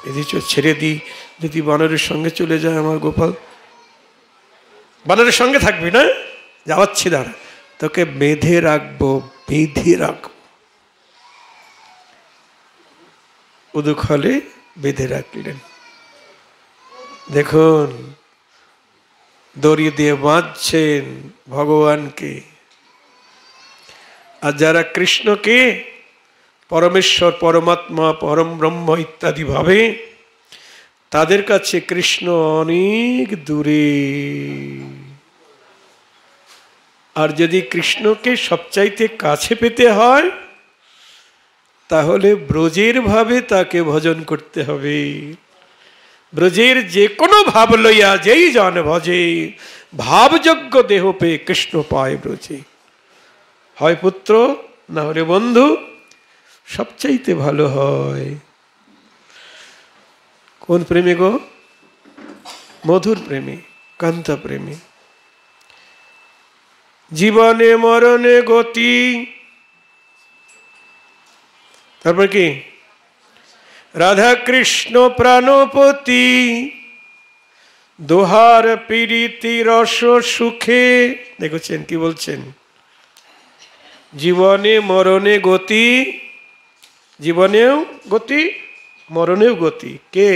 এদিকে ছেড়ে দিই, যদি বানরের সঙ্গে চলে যায় আমার গোপাল। বানরের সঙ্গে থাকবি না? যাওয়াচ্ছি, দাঁড়া, তোকে বেঁধে রাখবো, বেঁধে রাখবো। উদুখলে বেঁধে রাখলেন। দেখুন, দড়ি দিয়ে বাঁধছেন ভগবানকে। আর যারা কৃষ্ণকে পরমেশ্বর, পরমাত্মা, পরম ব্রহ্ম ইত্যাদি ভাবে, তাদের কাছে কৃষ্ণ অনেক দূরে। আর যদি কৃষ্ণকে সবচাইতে কাছে পেতে হয়, তাহলে ব্রজের ভাবে তাকে ভজন করতে হবে। ব্রজের যে কোনো ভাব লইয়া যেই জন ভজে, ভাবযোগ্য দেহ পেয়ে কৃষ্ণ পায় ব্রজে। হয় পুত্র, না হলে বন্ধু, সবচাইতে ভালো হয়। কোন প্রেমে গো? মধুর প্রেমে, কান্তা প্রেমে। জীবনে মরণে গতি। তারপর কি? রাধা কৃষ্ণ প্রাণপতি, দোহার পীড়িতি রস সুখে। দেখছেন কি বলছেন? জীবনে মরণে গতি, জীবনেও গতি, মরণেও গতি। কে?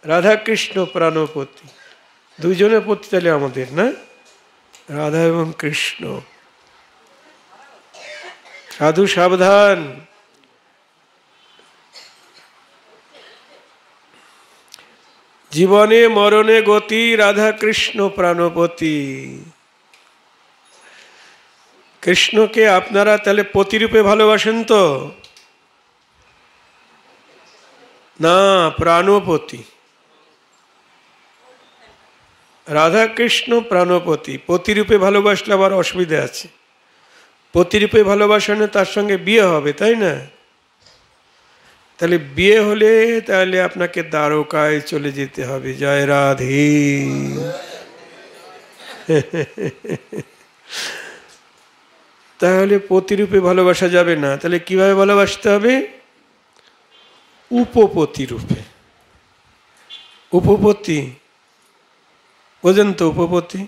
রাধা কৃষ্ণ প্রাণপতি। দুইজনের পতি তাহলে আমাদের, না? রাধা এবং কৃষ্ণ। সাধু সাবধান, জীবনে মরণে গতি, রাধা কৃষ্ণ প্রাণপতি। কৃষ্ণকে আপনারা তাহলে পতিরূপে ভালোবাসেন তো? না, প্রাণপতি। রাধা কৃষ্ণ প্রাণপতি। পতিরূপে ভালোবাসলে আবার অসুবিধা আছে। পতিরূপে ভালোবাসলে তার সঙ্গে বিয়ে হবে, তাই না? তাহলে বিয়ে হলে তাহলে আপনাকে দ্বারকায় চলে যেতে হবে। জয় রাধে। তাহলে পতিরূপে ভালোবাসা যাবে না। তাহলে কিভাবে ভালোবাসতে হবে? উপপতি রূপে। উপপতি বোঝেন তো? উপপতি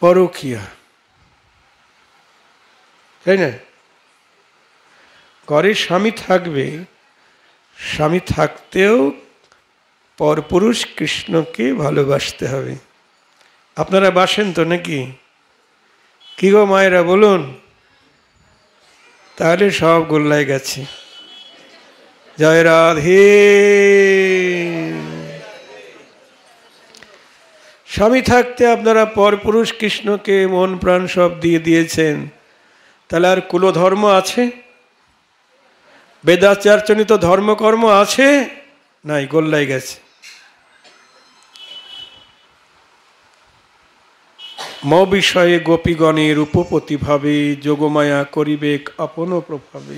পরকীয়া, তাই না? ঘরে স্বামী থাকবে, স্বামী থাকতেও পরপুরুষ কৃষ্ণকে ভালোবাসতে হবে। আপনারা বাসেন তো নাকি? কি গো মায়েরা বলুন? তাহলে সব গোল্লায় গেছে। জয় রাধে। স্বামী থাকতে আপনারা পরপুরুষ কৃষ্ণকে মন প্রাণ সব দিয়ে দিয়েছেন, তাহলে আর কুলধর্ম আছে? বেদাচারজনিত ধর্মকর্ম আছে? নাই, গোল্লায় গেছে। ম বিষয়ে গোপীগণের উপপতি ভাবে যোগমায়া করিবেক আপন প্রভাবে।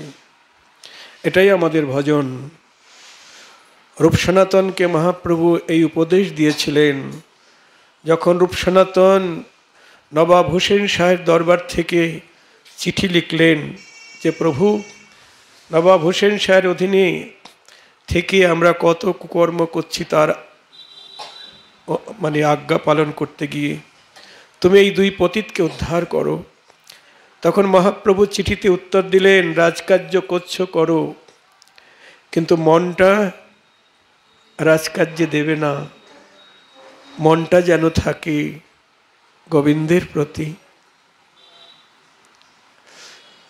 এটাই আমাদের ভজন। রূপ সনাতনকে মহাপ্রভু এই উপদেশ দিয়েছিলেন। যখন রূপ সনাতন নবাব হোসেন শাহের দরবার থেকে চিঠি লিখলেন যে প্রভু, নবাব হোসেন শাহের অধীনে থেকে আমরা কত কুকর্ম করছি, তার মানে আজ্ঞা পালন করতে গিয়ে তুমি এই দুই পতিতকে উদ্ধার করো। তখন মহাপ্রভু চিঠিতে উত্তর দিলেন, রাজকার্য করছো করো, কিন্তু মনটা রাজকার্যে দেবে না। মনটা যেন থাকে গোবিন্দের প্রতি।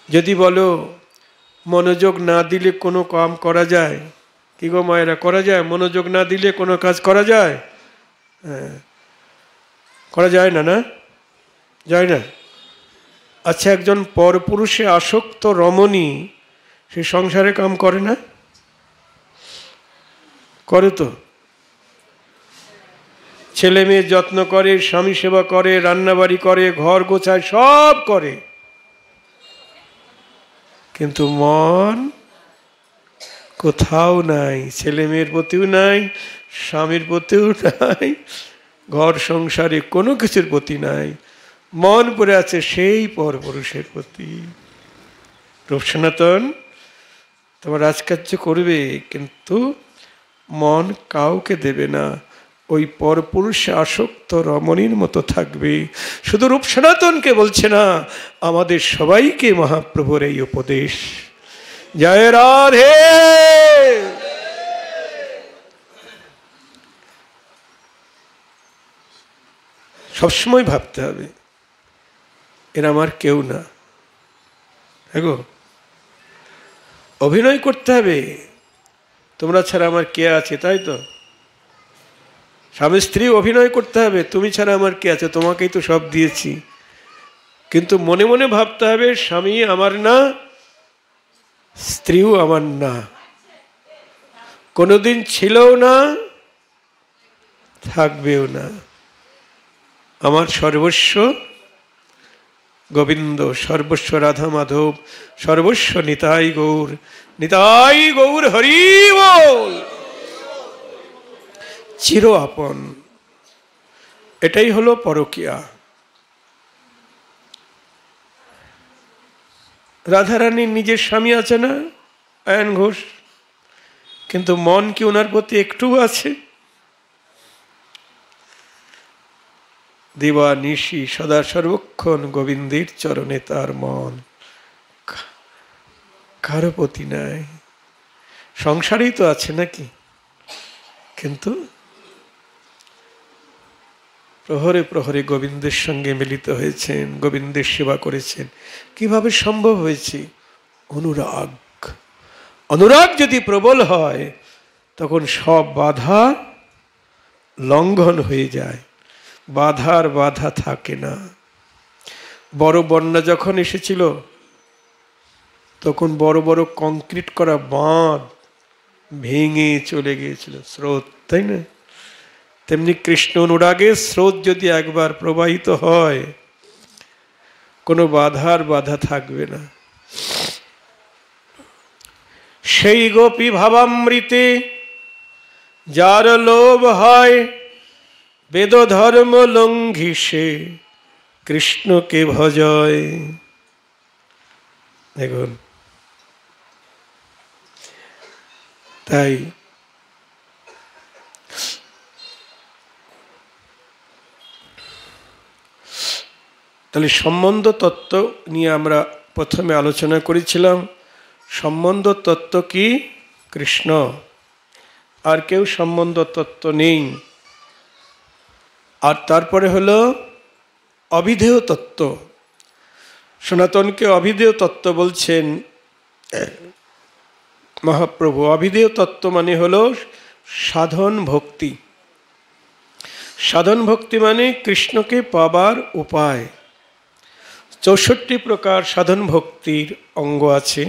যদি বলো মনোযোগ না দিলে কোনো কাম করা যায়, কি গো মায়েরা, করা যায়? মনোযোগ না দিলে কোনো কাজ করা যায়? হ্যাঁ, করা যায় না, না যায় না। আচ্ছা, একজন পরপুরুষে আসক্ত রমণী সে সংসারে কাম করে না? করে তো। ছেলে মেয়ে যত্ন করে, স্বামী সেবা করে, রান্নাবাড়ি করে, ঘর গোছায়, সব করে, কিন্তু মন কোথাও নাই। ছেলে মেয়ের প্রতিও নাই, স্বামীর প্রতিও নাই, ঘর সংসারে কোনো কিছুর প্রতি নাই। মন পড়ে আছে সেই পরপুরুষের প্রতি। রূপ সনাতন তোমার রাজকার্য করবে, কিন্তু মন কাউকে দেবে না, ওই পরপুরুষে আসক্ত রমণীর মতো থাকবে। শুধু রূপ সনাতনকে বলছে না, আমাদের সবাইকে মহাপ্রভুর এই উপদেশ। জয় রাধে। সবসময় ভাবতে হবে এরা আমার কেউ না। এগো অভিনয় করতে হবে, তোমরা ছাড়া আমার কে আছে, তাই তো? স্বামী স্ত্রী অভিনয় করতে হবে, তুমি ছাড়া আমার কে আছে, তোমাকেই তো সব দিয়েছি। কিন্তু মনে মনে ভাবতে হবে স্বামী আমার না, স্ত্রীও আমার না, কোনোদিন ছিলও না, থাকবেও না। আমার সর্বস্ব গোবিন্দ, সর্বস্ব রাধা মাধব, সর্বস্ব নিতাই গৌর, নিতাই গৌর হরি বল। চির আপন, এটাই হলো পরকীয়া। রাধারানীর নিজের স্বামী আছে না, আয়ন ঘোষ, কিন্তু মন কি ওনার প্রতি একটু আছে? দিবা নিশি সদা সর্বক্ষণ গোবিন্দের চরণে তার মন, কারো প্রতি নাই। সংসারেই তো আছে নাকি, কিন্তু প্রহরে প্রহরে গোবিন্দের সঙ্গে মিলিত হয়েছেন, গোবিন্দের সেবা করেছেন। কিভাবে সম্ভব হয়েছে? অনুরাগ। অনুরাগ যদি প্রবল হয় তখন সব বাধা লঙ্ঘন হয়ে যায়, বাধার বাধা থাকে না। বড় বন্যা যখন এসেছিল, তখন বড় বড় কংক্রিট করা বাঁধ ভেঙে চলে গিয়েছিল স্রোত, তাই না? তেমনি কৃষ্ণ অনুরাগের স্রোত যদি একবার প্রবাহিত হয়, কোনো বাধা থাকবে না। সেই গোপী ভাবামৃতে যার লোভ হয়, বেদ ধর্ম লঙ্ঘি সে কৃষ্ণকে ভজয়। দেখুন, তাই তাহলে সম্বন্ধ তত্ত্ব নিয়ে আমরা প্রথমে আলোচনা করেছিলাম। সম্বন্ধ তত্ত্ব কি? কৃষ্ণ, আর কেউ সম্বন্ধ তত্ত্ব নেই। আর তারপরে হলো অভিধেয় তত্ত্ব। সনাতনকে অভিধেয় তত্ত্ব বলছেন মহাপ্রভু। অভিধেয় তত্ত্ব মানে হলো সাধন ভক্তি। সাধন ভক্তি মানে কৃষ্ণকে পাবার উপায়। 64 প্রকার সাধন ভক্তির অঙ্গ আছে,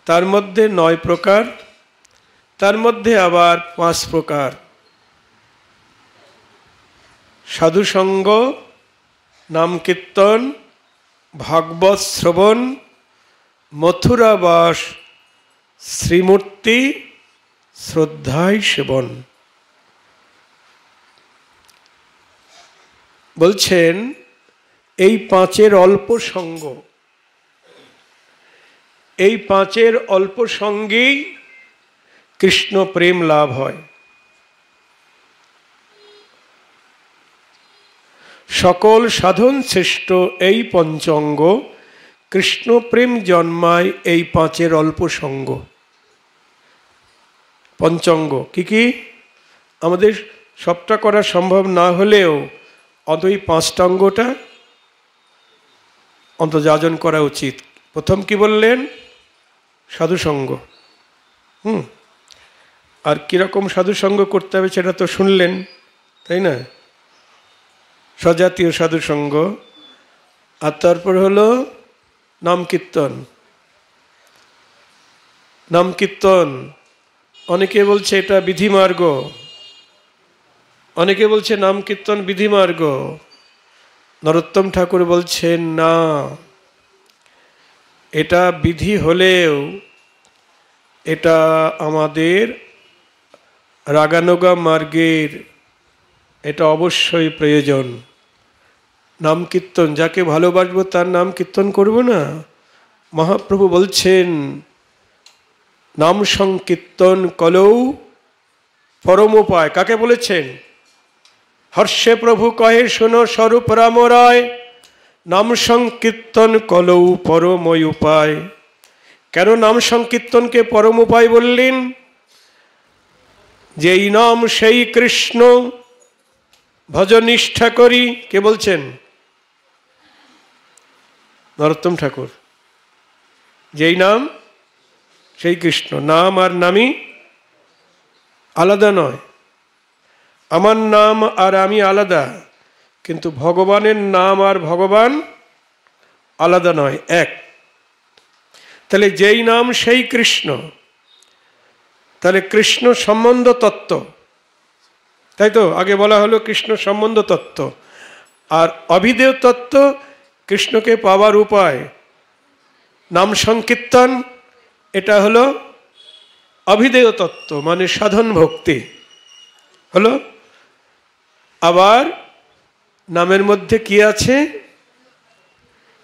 তার মধ্যে 9 প্রকার, তার মধ্যে আবার 5 প্রকার। সাধুসঙ্গ, নাম কীর্তন, ভাগবত শ্রবণ, মথুরাবাস, শ্রীমূর্তি, শ্রদ্ধায় সেবন। বলছেন এই 5-এর অল্প সঙ্গ, এই 5-এর অল্প সঙ্গেই কৃষ্ণ প্রেম লাভ হয়। সকল সাধন শ্রেষ্ঠ এই পঞ্চঙ্গ, কৃষ্ণ প্রেম জন্মায় এই 5-এর অল্প সঙ্গ। পঞ্চঙ্গ কি কি? আমাদের সবটা করা সম্ভব না হলেও অন্তত এই 5টা অঙ্গটা অন্তর্যাজন করা উচিত। প্রথম কি বললেন? সাধুসঙ্গ। আর কিরকম সাধুসঙ্গ করতে হবে সেটা তো শুনলেন, তাই না? সজাতীয় সাধুসঙ্গ। আর তারপর হলো নাম কীর্তন। নাম কীর্তন অনেকে বলছে এটা বিধিমার্গ, অনেকে বলছে নাম কীর্তন বিধিমার্গ। নরোত্তম ঠাকুর বলছেন না, এটা বিধি হলেও এটা আমাদের রাগানুগা মার্গের, এটা অবশ্যই প্রয়োজন। নাম কীর্তন, যাকে ভালোবাসবো তার নাম কীর্তন করব না? মহাপ্রভু বলছেন নাম সংকীর্তন কলৌ পরমোপায়। কাকে বলেছেন? হর্ষে প্রভু কহে শোনো স্বরূপ রাম রায়, নাম সংকীর্তন কলৌ পরময় উপায়। কেন নাম সংকীর্তনকে পরম উপায় বললেন? যেই নাম সেই কৃষ্ণ ভজনিষ্ঠা করি। কে বলছেন? নরোত্তম ঠাকুর। যেই নাম সেই কৃষ্ণ। নাম আর নামই আলাদা নয়। আমার নাম আর আমি আলাদা, কিন্তু ভগবানের নাম আর ভগবান আলাদা নয়, এক। তাহলে যেই নাম সেই কৃষ্ণ, তাহলে কৃষ্ণ সম্বন্ধ তত্ত্ব, তাই তো? আগে বলা হলো কৃষ্ণ সম্বন্ধ তত্ত্ব। আর অভিধেয় তত্ত্ব কৃষ্ণকে পাওয়ার উপায়। নাম সংকীর্তন এটা হলো অভিধেয় তত্ত্ব, মানে সাধন ভক্তি হলো। আবার নামের মধ্যে কি আছে?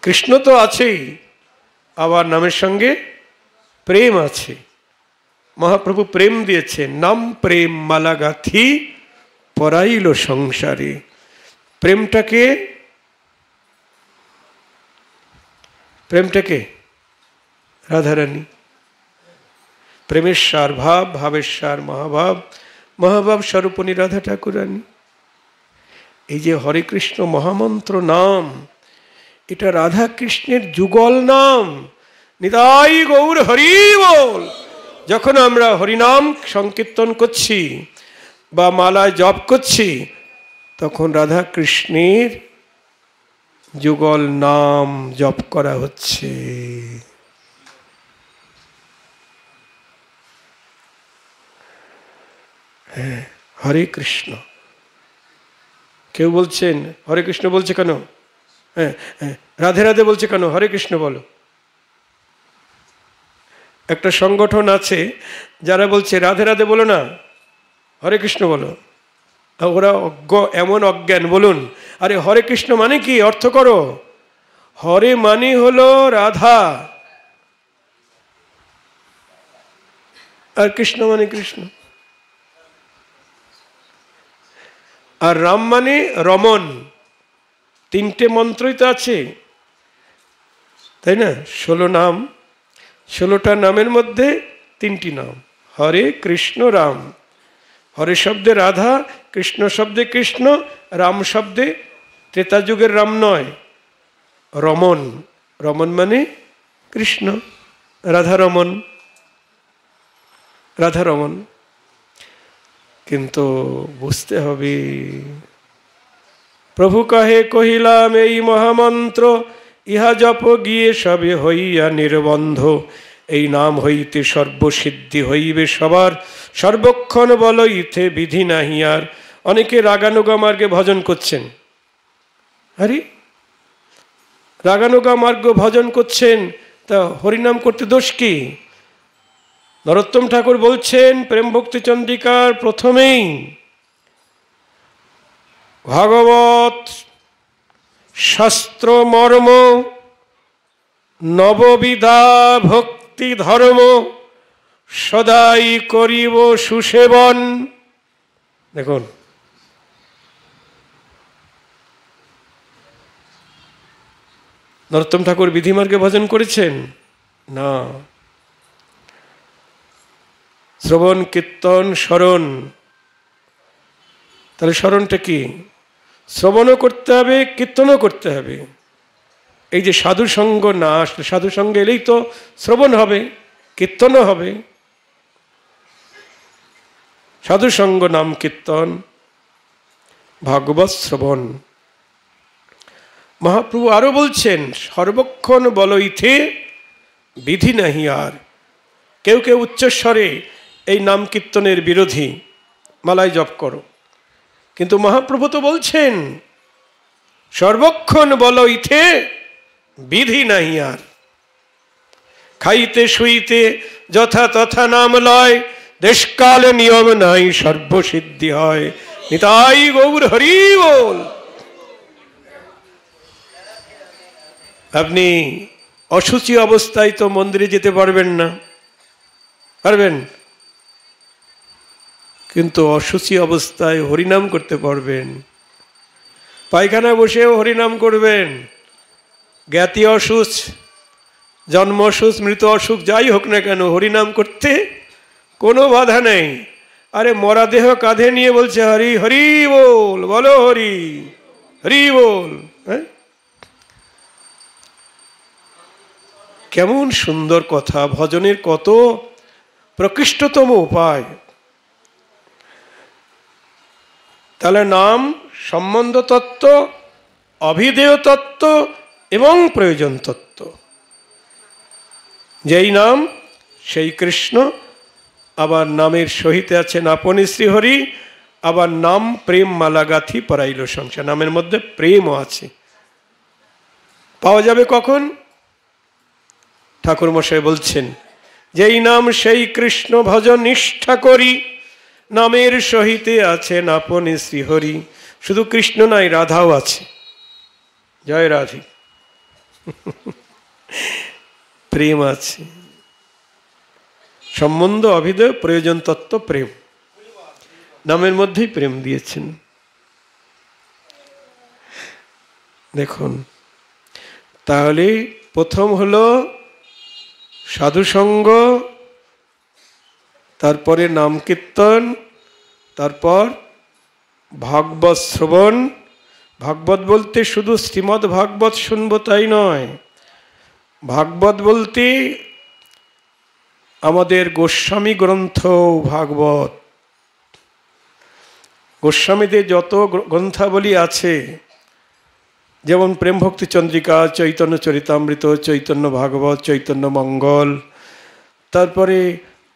কৃষ্ণ তো আছেই, আবার নামের সঙ্গে প্রেম আছে। মহাপ্রভু প্রেম দিয়েছে, নাম প্রেম মালা গাথি পরাইল সংসারে। প্রেমটাকে রাধারানী। প্রেমের সার ভাব, ভাবের সার মহাভাব, মহাভাব স্বরূপণী রাধা ঠাকুরানী। এই যে হরে কৃষ্ণ মহামন্ত্র নাম, এটা রাধা কৃষ্ণের যুগল নাম। নিতাই গৌর হরি বল। যখন আমরা হরিনাম সংকীর্তন করছি বা মালায় জপ করছি, তখন রাধা কৃষ্ণের যুগল নাম জপ করা হচ্ছে। হ্যাঁ, হরে কৃষ্ণ। কেউ বলছেন হরে কৃষ্ণ বলছে কেন? হ্যাঁ হ্যাঁ, রাধে রাধে বলছে কেন? হরে কৃষ্ণ বলো। একটা সংগঠন আছে যারা বলছে রাধে রাধে বলো না, হরে কৃষ্ণ বলো। ওরা এমন অজ্ঞান, বলুন। আরে হরে কৃষ্ণ মানে কি? অর্থ করো। হরে মানে হলো রাধা, আর কৃষ্ণ মানে কৃষ্ণ। আর রাম মানে রমন। তিনটে মন্ত্রই তো আছে, তাই না? 16 নাম, 16টা নামের মধ্যে 3টি নাম, হরে কৃষ্ণ রাম। হরে শব্দে রাধা, কৃষ্ণ শব্দে কৃষ্ণ, রাম শব্দে ত্রেতা যুগের রাম নয়, রমন। রমন মানে কৃষ্ণ, রাধা রমন, রাধা রমন। কিন্তু বুঝতে হবে, প্রভু কহে কহিলাম এই মহামন্ত্র, ইহা জপ গিয়ে সবে হইয়া নির্বন্ধ। এই নাম হইতে সর্বসিদ্ধি হইবে সবার, সর্বক্ষণ বল ইথে বিধি নাহি আর। অনেকে রাগানুগা মার্গে ভজন করছেন। আরে রাগানুগা মার্গ ভজন করছেন, তা হরিনাম করতে দোষ কি? নরোত্তম ঠাকুর বলছেন প্রেম ভক্তি চন্দ্রিকার প্রথমেই, ভাগবত শাস্ত্র মর্ম নববিধা ভক্তি ধর্ম, সদাই করিব সুসেবন। দেখুন, নরোত্তম ঠাকুর বিধিমার্গে ভজন করেছেন না। শ্রবণ কীর্তন স্মরণ। তাহলে স্মরণটা কি? শ্রবণও করতে হবে, কীর্তনও করতে হবে। এই যে সাধু সঙ্গ না আসলে, সাধু সঙ্গে এলেই তো শ্রবণ হবে, কীর্তনও হবে। সাধু সঙ্গ নাম কীর্তন ভাগবত শ্রবণ। মহাপ্রভু আরো বলছেন সর্বক্ষণ বল ইথে বিধি নাহি আর। কেউ কেউ উচ্চস্বরে এই নাম কীর্তনের বিরোধী, মালাই জপ করো, কিন্তু মহাপ্রভু তো বলছেন সর্বক্ষণ বল ইথে বিধি নাহি আর। খাইতে শুইতে যথা তথা নাম লয়, দেশকাল নিয়ম নাই সর্বসিদ্ধি হয়। নিতাই গৌর হরি বল। আপনি অসুচি অবস্থায় তো মন্দিরে যেতে পারবেন না, পারবেন? কিন্তু অসুচি অবস্থায় হরিনাম করতে পারবেন। পায়খানা বসেও হরিনাম করবেন। জ্ঞাতি অসুচ, জন্ম অসুচ, মৃত অসুখ যাই হোক না কেন, হরিনাম করতে কোনো বাধা নেই। আরে মরা দেহ কাঁধে নিয়ে বলছে হরি হরি বল, বলো হরি হরি বল। হ্যাঁ, কেমন সুন্দর কথা! ভজনের কত প্রকৃষ্টতম উপায়। তাহলে নাম সম্বন্ধ তত্ত্ব, অভিধেয় তত্ত্ব এবং প্রয়োজন তত্ত্ব। যেই নাম সেই কৃষ্ণ, আবার নামের সহিতে আছেন আপনি শ্রীহরি, আবার নাম প্রেম মালাগাথি পরাইল সংসার। নামের মধ্যে প্রেমও আছে। পাওয়া যাবে কখন? ঠাকুর মশাই বলছেন যেই নাম সেই কৃষ্ণ ভজন নিষ্ঠা করি, নামের সহিতে আছেন আপনি শ্রীহরি। শুধু কৃষ্ণ নাই, রাধাও আছে। জয় রাধে। প্রেম আছে, সম্বন্ধ অভিধেয় প্রয়োজন তত্ত্ব প্রেম, নামের মধ্যেই প্রেম দিয়েছেন। দেখুন, তাহলে প্রথম হলো সাধুসঙ্গ, তারপরে নাম কীর্তন, তারপর ভাগবত শ্রবণ। ভাগবত বলতে শুধু শ্রীমদ্ ভাগবত শুনবো তাই নয়। ভাগবত বলতে আমাদের গোস্বামী গ্রন্থ ভাগবত। গোস্বামীদের যত গ্রন্থাবলী আছে, যেমন প্রেম ভক্তি চন্দ্রিকা, চৈতন্য চরিতামৃত, চৈতন্য ভাগবত, চৈতন্য মঙ্গল, তারপরে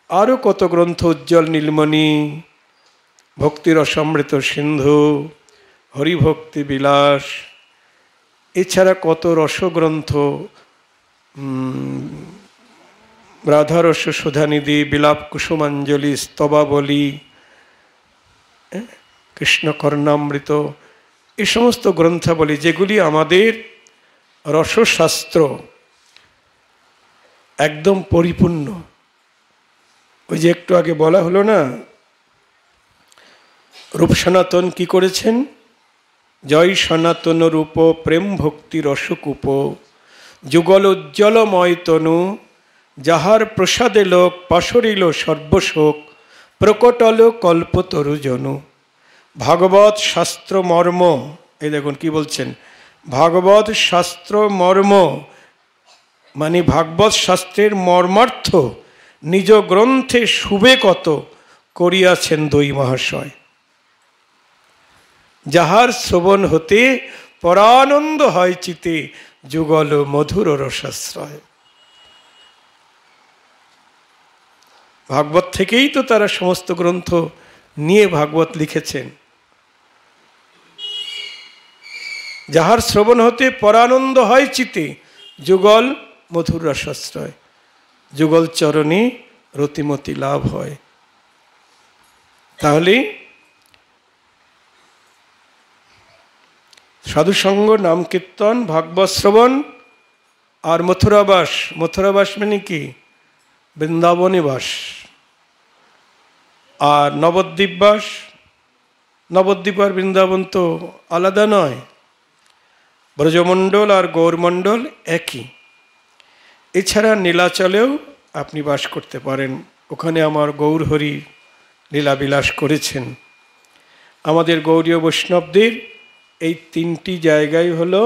আরও কত গ্রন্থ, উজ্জ্বল নীলমণি, ভক্তির অসমৃত সিন্ধু, হরিভক্তি বিলাস, এছাড়া কত রসগ্রন্থ, রাধারস সুধানিধি, বিলাপ কুসুমাঞ্জলি, স্তবাবলী, কৃষ্ণ কর্ণামৃত, এই সমস্ত গ্রন্থাবলী যেগুলি আমাদের রসশাস্ত্র একদম পরিপূর্ণ। ওই যে একটু আগে বলা হলো না, রূপ সনাতন কি করেছেন? জয় সনাতন রূপ প্রেম ভক্তি রসকূপ, যুগল উজ্জ্বলময় তনু, যাহার প্রসাদে লোক পাশরিল সর্বশোক, প্রকটল কল্পতরু জনু। ভাগবত শাস্ত্র মর্ম, এই দেখুন কি বলছেন, ভাগবত শাস্ত্র মর্ম মানে ভাগবত শাস্ত্রের মর্মার্থ নিজ গ্রন্থে শুভে কত করিয়াছেন দই মহাশয়। যাহার শ্রবণ হতে পরানন্দ হয় চিতে, যুগল মধুর রসাশ্রয়। ভাগবত থেকেই তো তারা সমস্ত গ্রন্থ নিয়ে ভাগবত লিখেছেন। যাহার শ্রবণ হতে পরানন্দ হয় চিতে, যুগল মধুর রসাশ্রয়। যুগল চরণে রতিমতি লাভ হয়। তাহলে সাধুসঙ্গ, নাম কীর্তন, ভাগবত শ্রবণ আর মথুরাবাস। মথুরাবাস মানে কি? বৃন্দাবনে বাস। আর নবদ্বীপ বাস, নবদ্বীপ আর বৃন্দাবন তো আলাদা নয়, ব্রজমণ্ডল আর গৌরমণ্ডল একই। এছাড়া নীলাচলেও আপনি বাস করতে পারেন, ওখানে আমার গৌরহরি লীলাবিলাস করেছেন। আমাদের গৌড়ীয় বৈষ্ণবদের এই তিনটি জায়গায় হলো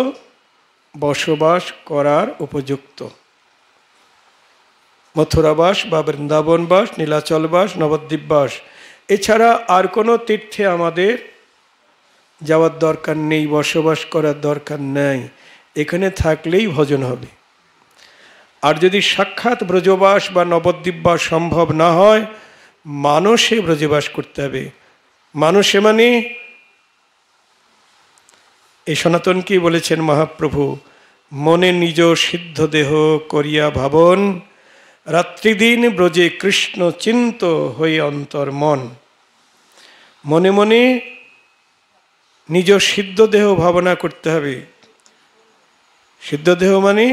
বসবাস করার উপযুক্ত: মথুরাবাস বা বৃন্দাবনবাস, নীলাচলবাস, নবদ্বীপবাস। এছাড়া আর কোনো তীর্থে আমাদের যাওয়ার দরকার নেই, বসবাস করার দরকার নেই, এখানে থাকলেই ভজন হবে। আর যদি সাক্ষাৎ ব্রজবাস বা নবদ্বীপবাস সম্ভব না হয়, মানসে ব্রজবাস করতে হবে। মানসে মানে এই সনাতন কি বলেছেন মহাপ্রভু, মনে নিজ সিদ্ধ দেহ করিয়া ভাবন, রাত্রিদিন ব্রজে কৃষ্ণ চিন্ত হয়ে অন্তর মন। মনে মনে নিজ সিদ্ধ দেহ ভাবনা করতে হবে। সিদ্ধ দেহ মানে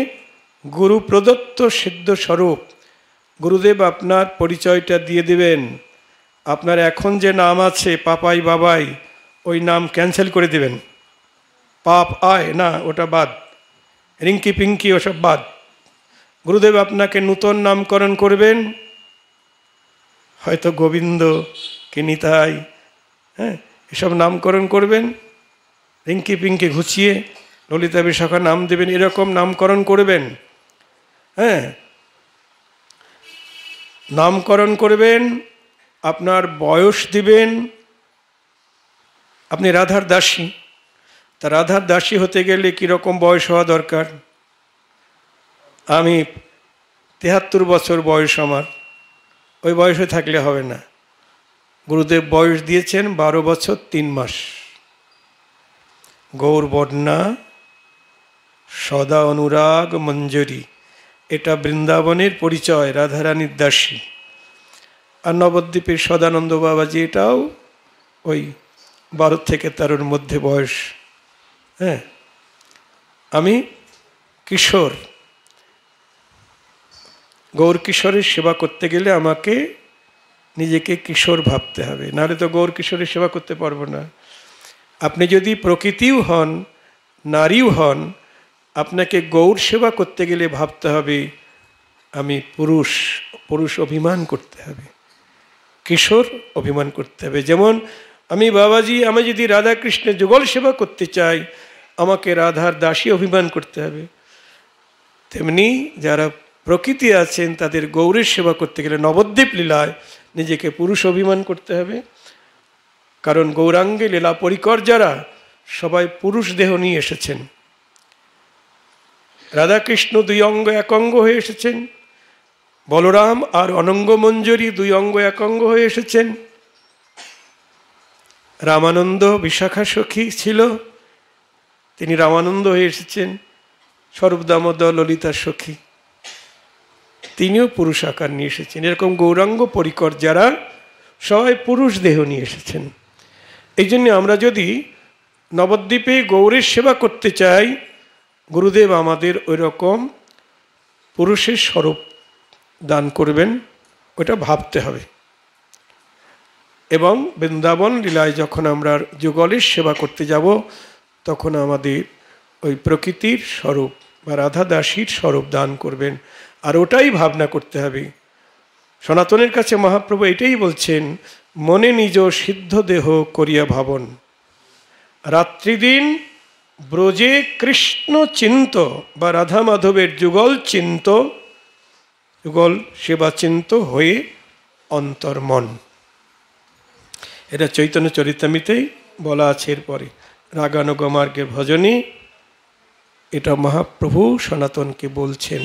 গুরু প্রদত্ত সিদ্ধ স্বরূপ। গুরুদেব আপনার পরিচয়টা দিয়ে দেবেন। আপনার এখন যে নাম আছে পাপাই বাবাই, ওই নাম ক্যান্সেল করে দেবেন। পাপ আয় না, ওটা বাদ, রিঙ্কি পিঙ্কি ওসব বাদ। গুরুদেব আপনাকে নূতন নামকরণ করবেন, হয়তো গোবিন্দ কি নিতাই, হ্যাঁ, এসব নামকরণ করবেন। রিঙ্কি পিঙ্কি ঘুচিয়ে ললিতা বিশাখা নাম দেবেন, এরকম নামকরণ করবেন। হ্যাঁ, নামকরণ করবেন, আপনার বয়স দিবেন। আপনি রাধার দাসী, তা রাধার দাসী হতে গেলে কীরকম বয়স হওয়া দরকার? আমি 73 বছর বয়স আমার, ওই বয়সে থাকলে হবে না। গুরুদেব বয়স দিয়েছেন 12 বছর 3 মাস। গৌরবর্ণা সদা অনুরাগ মঞ্জরি, এটা বৃন্দাবনের পরিচয়, রাধারানীর দাসী। আর নবদ্বীপের সদানন্দ বাবাজি, এটাও ওই 12 থেকে 13 মধ্যে বয়স। হ্যাঁ, আমি কিশোর। গৌর কিশোরের সেবা করতে গেলে আমাকে নিজেকে কিশোর ভাবতে হবে, নাহলে তো গৌর কিশোরের সেবা করতে পারবো না। আপনি যদি প্রকৃতিও হন, নারীও হন, আপনাকে গৌর সেবা করতে গেলে ভাবতে হবে আমি পুরুষ। পুরুষ অভিমান করতে হবে, কিশোর অভিমান করতে হবে। যেমন আমি বাবাজি, আমি যদি রাধাকৃষ্ণের যুগল সেবা করতে চাই, আমাকে রাধার দাসী অভিমান করতে হবে। তেমনি যারা প্রকৃতি আছেন, তাদের গৌরের সেবা করতে গেলে নবদ্বীপ লীলায় নিজেকে পুরুষ অভিমান করতে হবে। কারণ গৌরাঙ্গে লীলা পরিকর যারা, সবাই পুরুষ দেহ নিয়ে এসেছেন। রাধাকৃষ্ণ 2 অঙ্গ 1 অঙ্গ হয়ে এসেছেন, বলরাম আর অনঙ্গ মঞ্জরি 2 অঙ্গ 1 অঙ্গ হয়ে এসেছেন। রামানন্দ বিশাখা সখী ছিল, তিনি রামানন্দ হয়ে এসেছেন। স্বরূপ দামোদর ললিতা সখী, তিনিও পুরুষ আকার নিয়ে এসেছেন। এরকম গৌরাঙ্গ পরিকর যারা সবাই পুরুষ দেহ নিয়ে এসেছেন। এই জন্য আমরা যদি নবদ্বীপে গৌরের সেবা করতে চাই, গুরুদেব আমাদের ওই রকম পুরুষের স্বরূপ দান করবেন, ওটা ভাবতে হবে। এবং বৃন্দাবন লীলায় যখন আমরা যুগলের সেবা করতে যাব, তখন আমাদের ওই প্রকৃতির স্বরূপ বা রাধা দাসীর স্বরূপ দান করবেন, আর ওটাই ভাবনা করতে হবে। সনাতনের কাছে মহাপ্রভু এটাই বলছেন, মনে নিজ সিদ্ধ দেহ করিয়া ভাবন, রাত্রিদিন ব্রজে কৃষ্ণ চিন্ত বা রাধা মাধবের যুগল চিন্ত, যুগল সেবা চিন্ত হয়ে অন্তর্মন। এটা চৈতন্য চরিতামৃতেই বলা আছে। এরপরে রাগানুগ মার্গের ভজনী, এটা মহাপ্রভু সনাতনকে বলছেন।